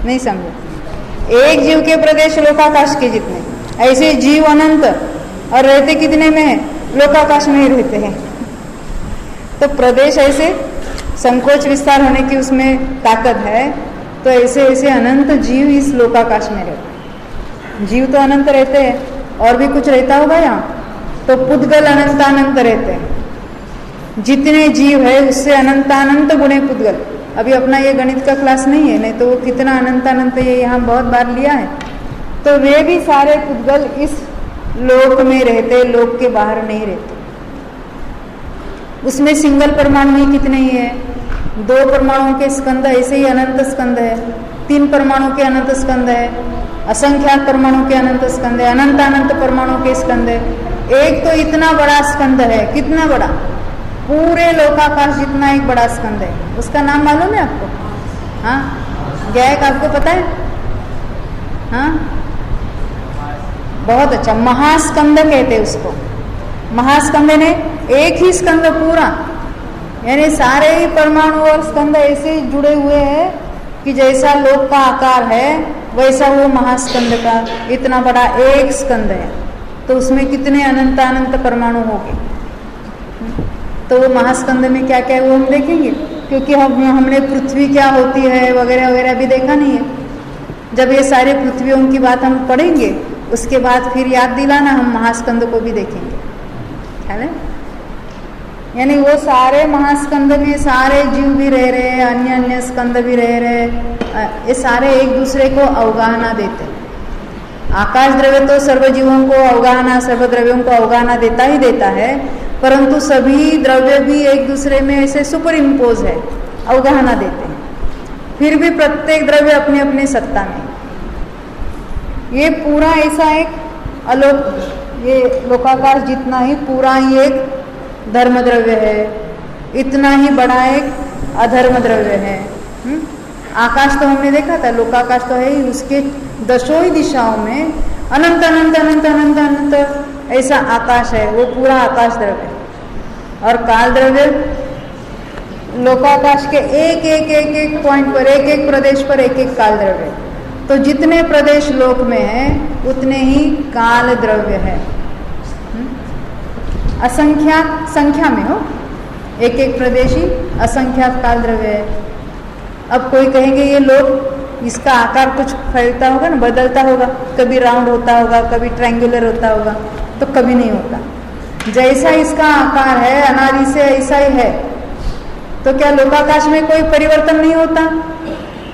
नहीं समझे? एक जीव के प्रदेश लोकाकाश के जितने, ऐसे जीव अनंत, और रहते कितने में है? लोकाकाश में ही रहते हैं। तो प्रदेश ऐसे संकोच विस्तार होने की उसमें ताकत है, तो ऐसे ऐसे अनंत जीव इस लोकाकाश में रहते हैं। जीव तो अनंत रहते हैं, और भी कुछ रहता होगा यहाँ, तो पुद्गल अनंतानंत रहते हैं। जितने जीव है उससे अनंतानंत गुणे पुद्गल, अभी अपना ये गणित का क्लास नहीं है, नहीं तो वो कितना अनंत अनंत ये यहाँ बहुत बार लिया है। तो वे भी सारे पुद्गल इस लोक में रहते, लोक के बाहर नहीं रहते। उसमें सिंगल परमाणु ही कितने ही है, 2 परमाणुओं के स्कंद ऐसे ही अनंत स्कंद है, 3 परमाणु के अनंत स्कंद है, असंख्यात परमाणु के अनंत स्कंद है, अनंत अनंत परमाणु के स्कंद है। एक तो इतना बड़ा स्कंद है, कितना बड़ा, पूरे लोकाकाश जितना एक बड़ा स्कंद है। उसका नाम मालूम है आपको? हाँ, गायक आपको पता है? हाँ, बहुत अच्छा, महास्कंद कहते हैं उसको। महास्कंद ने एक ही स्कंद पूरा, यानी सारे ही परमाणु और स्कंद ऐसे जुड़े हुए हैं कि जैसा लोक का आकार है वैसा वो महास्कंद का इतना बड़ा एक स्कंद है। तो उसमें कितने अनंत अनंत परमाणु होंगे। तो वो महास्कंद में क्या क्या है वो हम देखेंगे, क्योंकि हमने पृथ्वी क्या होती है वगैरह वगैरह भी देखा नहीं है। जब ये सारे पृथ्वियों की बात हम पढ़ेंगे उसके बाद फिर याद दिलाना, हम महास्कंद को भी देखेंगे, है ना। यानी वो सारे महास्कंद में सारे जीव भी रह रहे हैं, अन्य अन्य स्कंद भी रह रहे हैं, ये सारे एक दूसरे को अवगाहना देते हैं। आकाश द्रव्य तो सर्वजीवों को अवगाहना, सर्वद्रव्यों को अवगाहना देता ही देता है, परंतु सभी द्रव्य भी एक दूसरे में ऐसे सुपर इम्पोज है, अवगाहना देते हैं। फिर भी प्रत्येक द्रव्य अपने अपने सत्ता में, ये पूरा ऐसा एक अलोक, ये लोकाकाश जितना ही पूरा ही एक धर्म द्रव्य है, इतना ही बड़ा एक अधर्म द्रव्य है। आकाश तो हमने देखा था, लोकाकाश तो है ही, उसके दशों ही दिशाओं में अनंत अनंत अनंत अनंत अनंत ऐसा आकाश है, वो पूरा आकाश द्रव्य। और काल द्रव्य लोकाकाश के एक एक एक एक पॉइंट पर, एक एक प्रदेश पर एक एक काल द्रव्य। तो जितने प्रदेश लोक में है उतने ही काल द्रव्य है। असंख्यात संख्या में हो, एक एक प्रदेश ही असंख्यात काल द्रव्य है। अब कोई कहेंगे ये लोग, इसका आकार कुछ फैलता होगा ना, बदलता होगा, कभी राउंड होता होगा, कभी ट्रायंगुलर होता होगा, तो कभी नहीं होता। जैसा इसका आकार है अनादि से ऐसा ही है। तो क्या लोकाकाश में कोई परिवर्तन नहीं होता?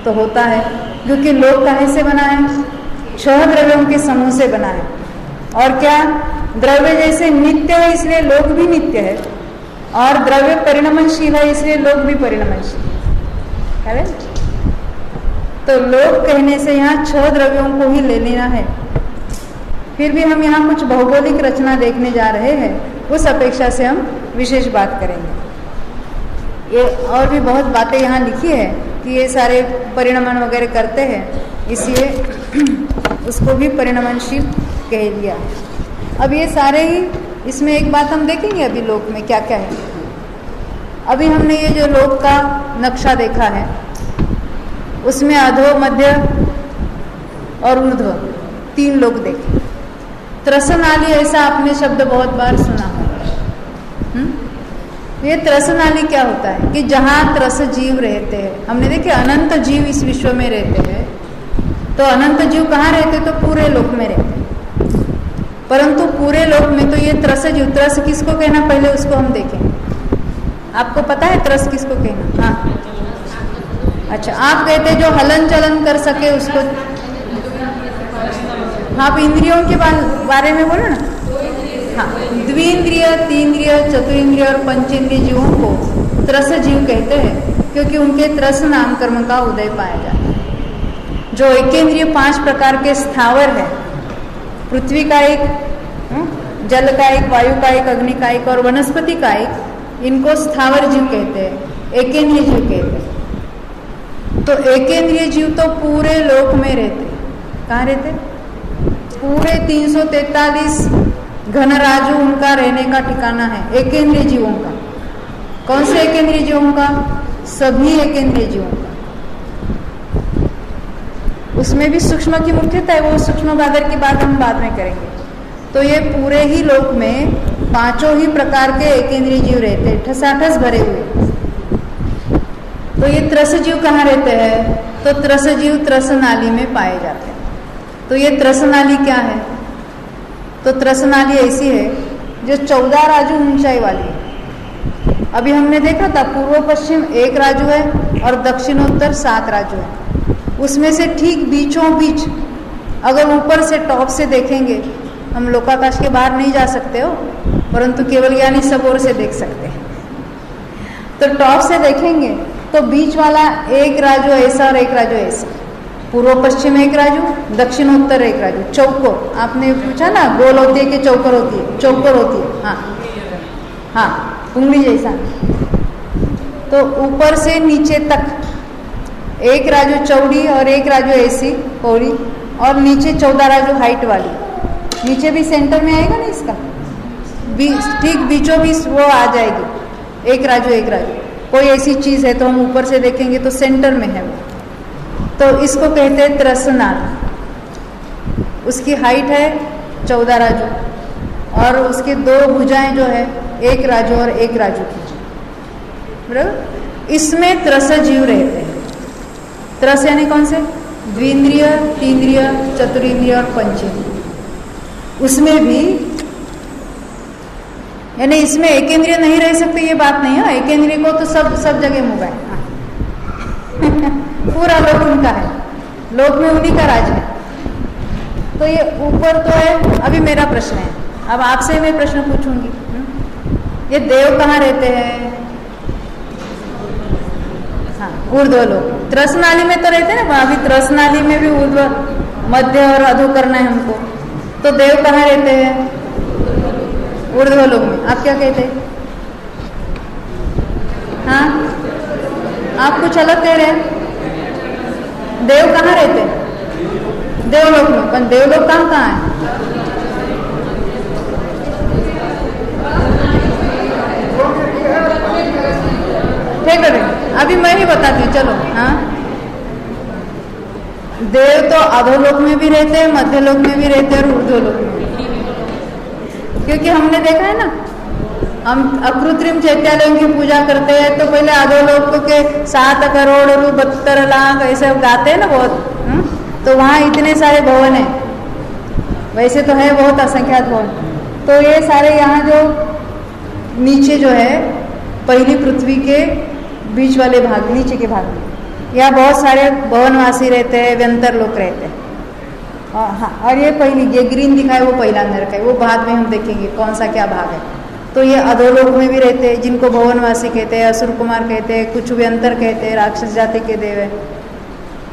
तो होता है, क्योंकि लोक काहे से बना है? 6 द्रव्यों के समूह से बना है। और क्या द्रव्य जैसे नित्य है इसलिए लोक भी नित्य है, और द्रव्य परिणमनशील है इसलिए लोक भी परिणमनशील है। तो लोक कहने से यहाँ 6 द्रव्यों को ही ले लेना है। फिर भी हम यहाँ कुछ भौगोलिक रचना देखने जा रहे हैं, उस अपेक्षा से हम विशेष बात करेंगे। ये और भी बहुत बातें यहाँ लिखी है कि ये सारे परिणमन वगैरह करते हैं, इसलिए उसको भी परिणमनशील कह दिया। अब ये सारे ही, इसमें एक बात हम देखेंगे अभी लोक में क्या क्या है। अभी हमने ये जो लोक का नक्शा देखा है उसमें अधो, मध्य और ऊर्ध्व 3 लोक देखे। त्रसनाली ऐसा आपने शब्द बहुत बार सुना होगा। ये त्रसनाली क्या होता है कि जहाँ त्रस जीव रहते हैं, हमने देखे अनंत जीव इस विश्व में रहते हैं। तो अनंत जीव कहाँ रहते? तो पूरे लोक में रहते हैं। परंतु पूरे लोक में तो ये त्रस जीव, त्रस किसको कहना पहले उसको हम देखें। आपको पता है त्रस किसको कहना? हाँ, अच्छा, आप कहते जो हलन चलन कर सके उसको। हाँ, आप इंद्रियों के बारे में बोलो ना। हाँ, द्विंद्रिय, तीन्द्रिय, चतुरिंद्रिय और पंचेंद्रिय जीवों को त्रस जीव कहते हैं, क्योंकि उनके त्रस नाम कर्म का उदय पाया जाता है। जो एकेंद्रिय 5 प्रकार के स्थावर है, पृथ्वी का एक, जल का एक, वायु का एक, अग्नि का एक और वनस्पति का एक, इनको स्थावर जीव कहते हैं, एकेंद्रिय जीव कहते हैं। तो एकेंद्रिय जीव तो पूरे लोक में रहते। कहाँ रहते? पूरे 343 घनराजु उनका रहने का ठिकाना है, एकेंद्रिय जीवों का। कौन से एकेंद्रिय जीवों का? सभी एकेंद्रिय जीवों का। उसमें भी सूक्ष्म की मुख्यता है, वो सूक्ष्म बादर की बात हम बाद में करेंगे। तो ये पूरे ही लोक में 5 ही प्रकार के एकेंद्रिय जीव रहते हैं, ठसाठस भरे हुए। तो ये त्रस जीव कहाँ रहते हैं? तो त्रस जीव त्रस नाली में पाए जाते हैं। तो ये त्रस नाली क्या है? तो त्रस नाली ऐसी है जो 14 राजू ऊंचाई वाली है। अभी हमने देखा था पूर्व पश्चिम 1 राजू है, और दक्षिणोत्तर 7 राज्यों हैं। उसमें से ठीक बीचों बीच अगर ऊपर से टॉप से देखेंगे, हम लोकाकाश के बाहर नहीं जा सकते हो, परंतु केवल ज्ञानी सब ओर से देख सकते हैं। तो टॉप से देखेंगे तो बीच वाला एक राजू ऐसा और एक राजू ऐसा, पूर्व पश्चिम एक राजू, दक्षिणोत्तर एक राजू, चौकोर। आपने पूछा ना, गोल होती है कि चौकोर होती है? चौकोर होती है। हाँ, उंगली जैसा। तो ऊपर से नीचे तक एक राजू चौड़ी और एक राजू ऐसी पौड़ी, और नीचे 14 राजू हाइट वाली। नीचे भी सेंटर में आएगा ना इसका, ठीक बीचों बीच वो आ जाएगी, एक राजू एक राजू। कोई ऐसी चीज है तो हम ऊपर से देखेंगे तो सेंटर में है वो। तो इसको कहते हैं त्रसनाल। उसकी हाइट है 14 राजू, और उसके 2 भुजाएं जो है एक राजू और एक राजू की, बराबर। इसमें त्रस जीव रहते हैं। त्रस यानी कौन से? द्विंद्रिय, तीन्द्रिय, चतुरिंद्रिय और पंचेंद्रिय। उसमें भी यानी इसमें एक इंद्रिय नहीं रह सकते, ये बात नहीं है। एक इंद्रिय को तो सब जगह मुँह है। पूरा लोक उनका है, लोक में उन्हीं का राज है। तो ये ऊपर तो है। अभी मेरा प्रश्न है, अब आपसे मैं प्रश्न पूछूंगी, ये देव कहाँ रहते हैं? हाँ, ऊर्ध्व लोक। त्रसनाली में तो रहते हैं ना, अभी त्रसनाली में भी ऊर्ध्व, मध्य और अधो करना है हमको। तो देव कहाँ रहते हैं? ऊर्ध्व लोक में। आप क्या कहते हैं? हाँ, आप कुछ अलग कह रहे हैं। देव कहाँ रहते हैं? देवलोक में। पर देवलोक कहाँ है? ठीक है, अभी मैं ही बताती हूँ, चलो। हाँ, देव तो अधोलोक में भी रहते हैं, मध्यलोक में भी रहते हैं और ऊर्ध्वलोक में भी। क्योंकि हमने देखा है ना, हम अकृत्रिम चैत्यालयों की पूजा करते हैं तो पहले अधोलोक के 7 करोड़ 72 लाख ऐसे गाते हैं ना बहुत। तो वहाँ इतने सारे भवन हैं, वैसे तो है बहुत असंख्यात भवन। तो ये सारे यहाँ जो नीचे जो है पहली पृथ्वी के बीच वाले भाग, नीचे के भाग में, यहाँ बहुत सारे भवनवासी रहते हैं, व्यंतर लोग रहते हैं। हाँ, और ये पहली, ये ग्रीन दिखाए वो पहला नरक है, वो बाद में हम देखेंगे कौन सा क्या भाग है। तो ये अधोलोक में भी रहते हैं, जिनको भवनवासी कहते हैं, असुर कुमार कहते हैं, कुछ व्यंतर कहते हैं, राक्षस जाति के देव है।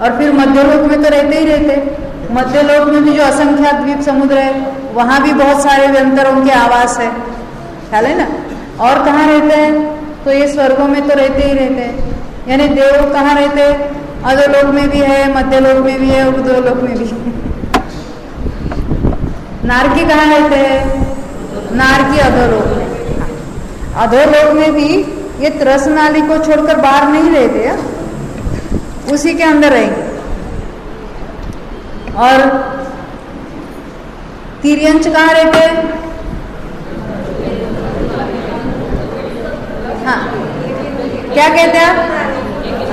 और फिर मध्यलोक में तो रहते ही रहते। मध्यलोक में भी जो असंख्यात द्वीप समुद्र है, वहाँ भी बहुत सारे व्यंतरों के आवास है, ख्याल है ना। और कहाँ रहते हैं? तो ये स्वर्गों में तो रहते ही रहते हैं। यानी देव कहाँ रहते हैं? अधोलोक में भी है, मध्यलोक में भी है, ऊर्ध्वलोक में भी। नारकी कहाँ रहते हैं? नारकी अधोलोक में। अधोलोक में भी ये त्रसनाली को छोड़कर बाहर नहीं रहते हैं, उसी के अंदर रहेंगे। और तिर्यंच कहाँ रहते हैं? हाँ, क्या कहते हैं आप?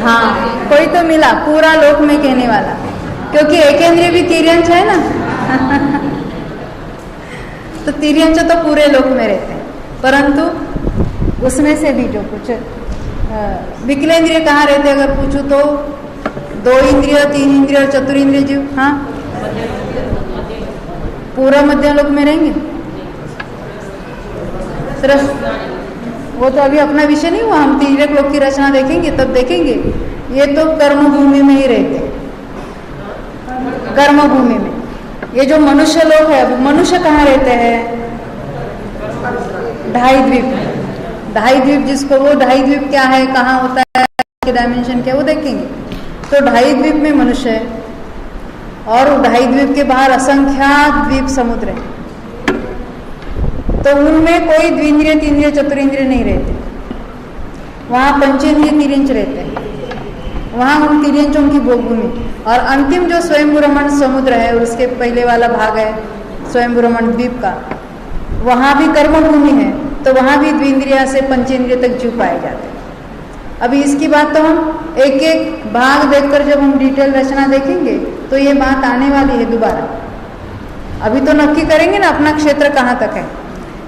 हाँ, कोई तो मिला पूरा लोक में कहने वाला, क्योंकि एकेंद्रिय भी तिर्यंच है ना। तो तिर्यंच तो पूरे लोक में रहते हैं, परंतु उसमें से भी जो कुछ विकलेंद्रिय कहाँ रहते हैं अगर पूछूं तो 2 इंद्रिय, 3 इंद्रिय और चतुरिंद्रिय जीव। हाँ, पूरा मध्य लोक में रहेंगे। वो तो अभी अपना विषय नहीं हुआ, हम तिर्यक लोक की रचना देखेंगे तब देखेंगे। ये तो कर्म भूमि में ही रहते हैं, कर्म भूमि में। ये जो मनुष्य लोग है, मनुष्य कहाँ रहते हैं? 2.5 द्वीप। 2.5 द्वीप जिसको, वो 2.5 द्वीप क्या है, कहाँ होता है, डायमेंशन क्या, वो देखेंगे। तो 2.5 द्वीप में मनुष्य है, और 2.5 द्वीप के बाहर असंख्यात द्वीप समुद्र है। तो उनमें कोई द्विंद्रिय, तीन्द्रिय, चतुरिंद्रिय नहीं रहते। वहाँ पंचेंद्रिय तिर्यंच रहते हैं, वहाँ उन तिर्यंचों की भोगभूमि। और अंतिम जो स्वयंभूरमण समुद्र है, उसके पहले वाला भाग है स्वयंभूरमण द्वीप का, वहाँ भी कर्मभूमि है। तो वहाँ भी द्विंद्रिय से पंचेंद्रिय तक जीव पाए जाते हैं। अभी इसकी बात तो हम एक एक भाग देखकर जब हम डिटेल रचना देखेंगे तो ये बात आने वाली है दोबारा। अभी तो नक्की करेंगे ना अपना क्षेत्र कहाँ तक है।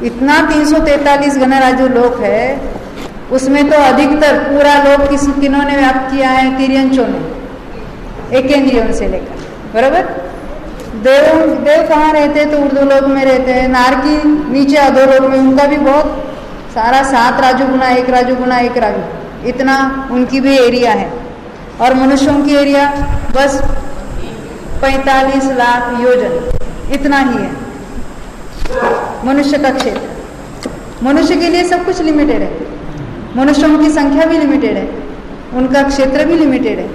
इतना 343 घनराज्य लोक है, उसमें तो अधिकतर पूरा लोक किन्होंने व्याप्त किया है? तिर्यंचों ने, एकेंद्रियों से लेकर, बराबर। देव कहाँ रहते हैं? तो उर्दू लोक में रहते हैं। नारकी नीचे अधोलोक में, उनका भी बहुत सारा 7 राजू गुना 1 राजू गुना 1 राजू, इतना उनकी भी एरिया है। और मनुष्यों की एरिया बस 45 लाख योजन, इतना ही है मनुष्य का क्षेत्र। मनुष्य के लिए सब कुछ लिमिटेड है, मनुष्यों की संख्या भी लिमिटेड है, उनका क्षेत्र भी लिमिटेड है।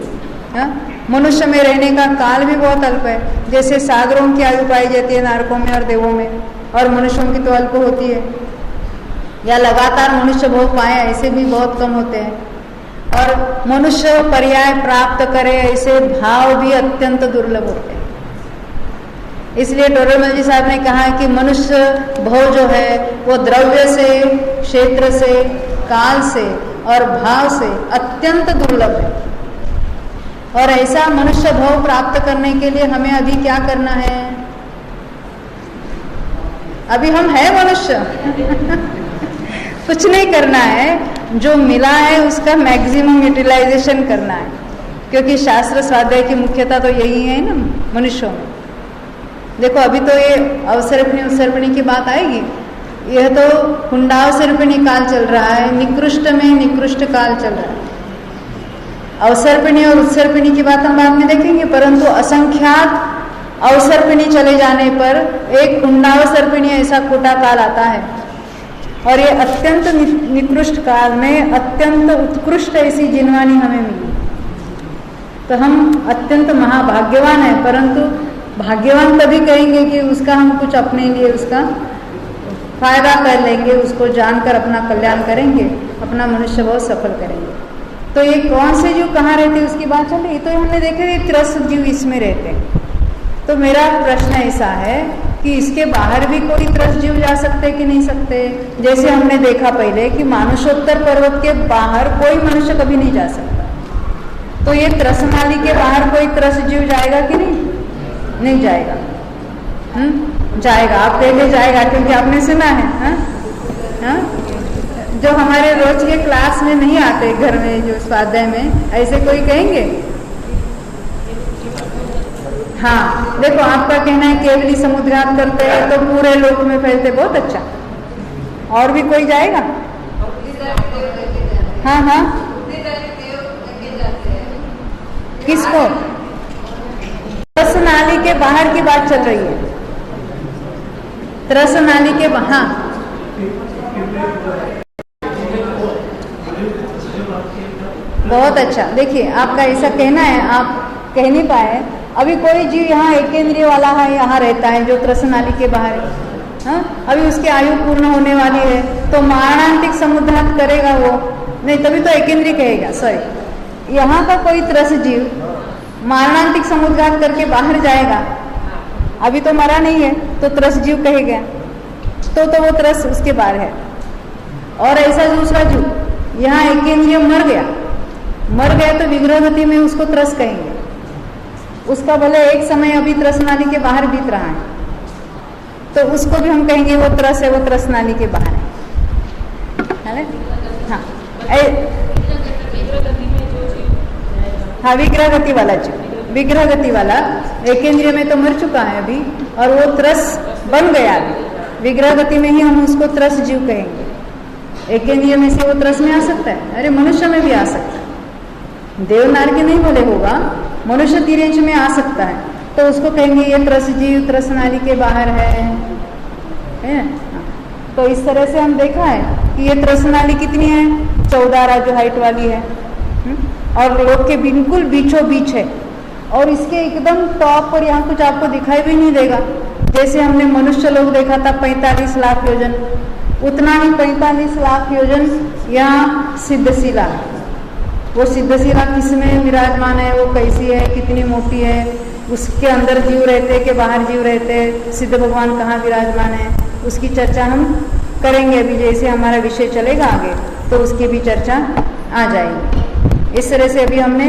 हा? मनुष्य में रहने का काल भी बहुत अल्प है। जैसे सागरों की आयु पाई जाती है नारकों में और देवों में, और मनुष्यों की तो अल्प होती है। या लगातार मनुष्य भोग पाए ऐसे भी बहुत कम होते हैं। और मनुष्य पर्याय प्राप्त करे ऐसे भाव भी अत्यंत दुर्लभ होते हैं। इसलिए टोडरमल जी साहब ने कहा कि मनुष्य भव जो है वो द्रव्य से, क्षेत्र से, काल से और भाव से अत्यंत दुर्लभ है। और ऐसा मनुष्य भव प्राप्त करने के लिए हमें अभी क्या करना है? अभी हम है मनुष्य कुछ नहीं करना है, जो मिला है उसका मैक्सिमम यूटिलाइजेशन करना है। क्योंकि शास्त्र स्वाध्याय की मुख्यता तो यही है ना मनुष्यों में। देखो अभी तो ये अवसर्पिणी उत्सर्पिणी की बात आएगी। यह तो हुंडावसर्पिणी काल चल रहा है, निकृष्ट में निकृष्ट काल चल रहा है। अवसर्पिणी और उत्सर्पिणी की बात हम बाद में देखेंगे, परंतु असंख्यात अवसर्पिणी चले जाने पर एक हुंडावसर्पिणी ऐसा खोटा काल आता है। और ये अत्यंत निकृष्ट काल में अत्यंत उत्कृष्ट ऐसी जिनवानी हमें मिली, तो हम अत्यंत महाभाग्यवान हैं। परंतु भाग्यवान तभी कहेंगे कि उसका हम कुछ अपने लिए उसका फायदा कर लेंगे, उसको जानकर अपना कल्याण करेंगे, अपना मनुष्य बहुत सफल करेंगे। तो ये कौन से जीव कहाँ रहते हैं उसकी बात चल रही। तो हमने देखे त्रस्त जीव इसमें रहते हैं। तो मेरा प्रश्न ऐसा है कि इसके बाहर भी कोई त्रस्त जीव जा सकते कि नहीं सकते? जैसे हमने देखा पहले कि मानुषोत्तर पर्वत के बाहर कोई मनुष्य कभी नहीं जा सकता। तो ये त्रसनाली के बाहर कोई त्रस्त जीव जाएगा कि नहीं? नहीं जाएगा। जाएगा, आप पहले जाएगा, क्योंकि आपने सुना है। हा? जो हमारे रोज के क्लास में नहीं आते, घर में जो स्वाध्याय में, ऐसे कोई कहेंगे? हाँ, देखो आपका कहना है केवली समुद्रघात करते हैं तो पूरे लोक में फैलते, बहुत अच्छा। और भी कोई जाएगा? हाँ हाँ, किसको? त्रस नाली के बाहर की बात चल रही है। त्रस नाली के बाहर, बहुत अच्छा। देखिए आपका ऐसा कहना है, आप कह नहीं पाए। अभी कोई जीव यहाँ एकेंद्रिय वाला है, यहाँ रहता है जो त्रस नाली के बाहर है। हाँ, अभी उसकी आयु पूर्ण होने वाली है, तो मारणांतिक समुद्रघात करेगा वो नहीं, तभी तो एकेंद्रिय कहेगा। सॉरी, यहाँ का कोई त्रस जीव मारणांतिक समुद्रघात करके बाहर जाएगा, अभी तो मरा नहीं है, तो त्रस जीव कहेगा, तो वो त्रस उसके बाहर है। और ऐसा दूसरा जीव यहाँ एकेंद्रिय मर गया तो विग्रह गति में उसको त्रस कहेंगे। उसका भले एक समय अभी त्रस नाली के बाहर बीत रहा है, तो उसको भी हम कहेंगे वो त्रस है, वो त्रस नाली के बाहर है। हाँ हाँ, विग्रह गति वाला जीव, विग्रह गति वाला एकेंद्रिय में तो मर चुका है अभी, और वो त्रस बन गया अभी। विग्रह गति में ही हम उसको त्रस जीव कहेंगे। एकेंद्रिय में से वो त्रस में आ सकता है, अरे मनुष्य में भी आ सकता है। देवनार के नहीं बोले होगा, मनुष्य तिर्यंच में आ सकता है, तो उसको कहेंगे ये त्रस जीव त्रस नाली के बाहर है। तो इस तरह से हम देखा है कि ये त्रस नाली कितनी है, 14 राजू हाइट वाली है, और लोक के बिल्कुल बीचों बीच है, और इसके एकदम टॉप पर यहाँ कुछ आपको दिखाई भी नहीं देगा। जैसे हमने मनुष्य लोग देखा था 45 लाख योजन, उतना ही 45 लाख योजन यहाँ सिद्धशिला है। वो सिद्धशिला किसमें विराजमान है, वो कैसी है, कितनी मोटी है, उसके अंदर जीव रहते कि बाहर जीव रहते, सिद्ध भगवान कहाँ विराजमान है, उसकी चर्चा हम करेंगे अभी। जैसे हमारा विषय चलेगा आगे तो उसकी भी चर्चा आ जाएगी। इस तरह से अभी हमने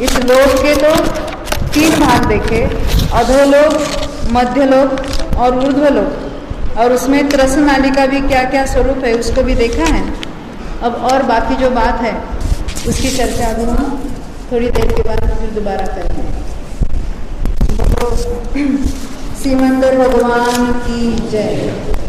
इस लोक के तो 3 भाग देखे, अधोलोक, मध्यलोक और ऊर्ध्वलोक, और उसमें त्रस नाली का भी क्या क्या स्वरूप है उसको भी देखा है। अब और बाकी जो बात है उसकी चर्चा अभी हम थोड़ी देर के बाद फिर दोबारा करेंगे। तो श्रीमंदिर भगवान की जय।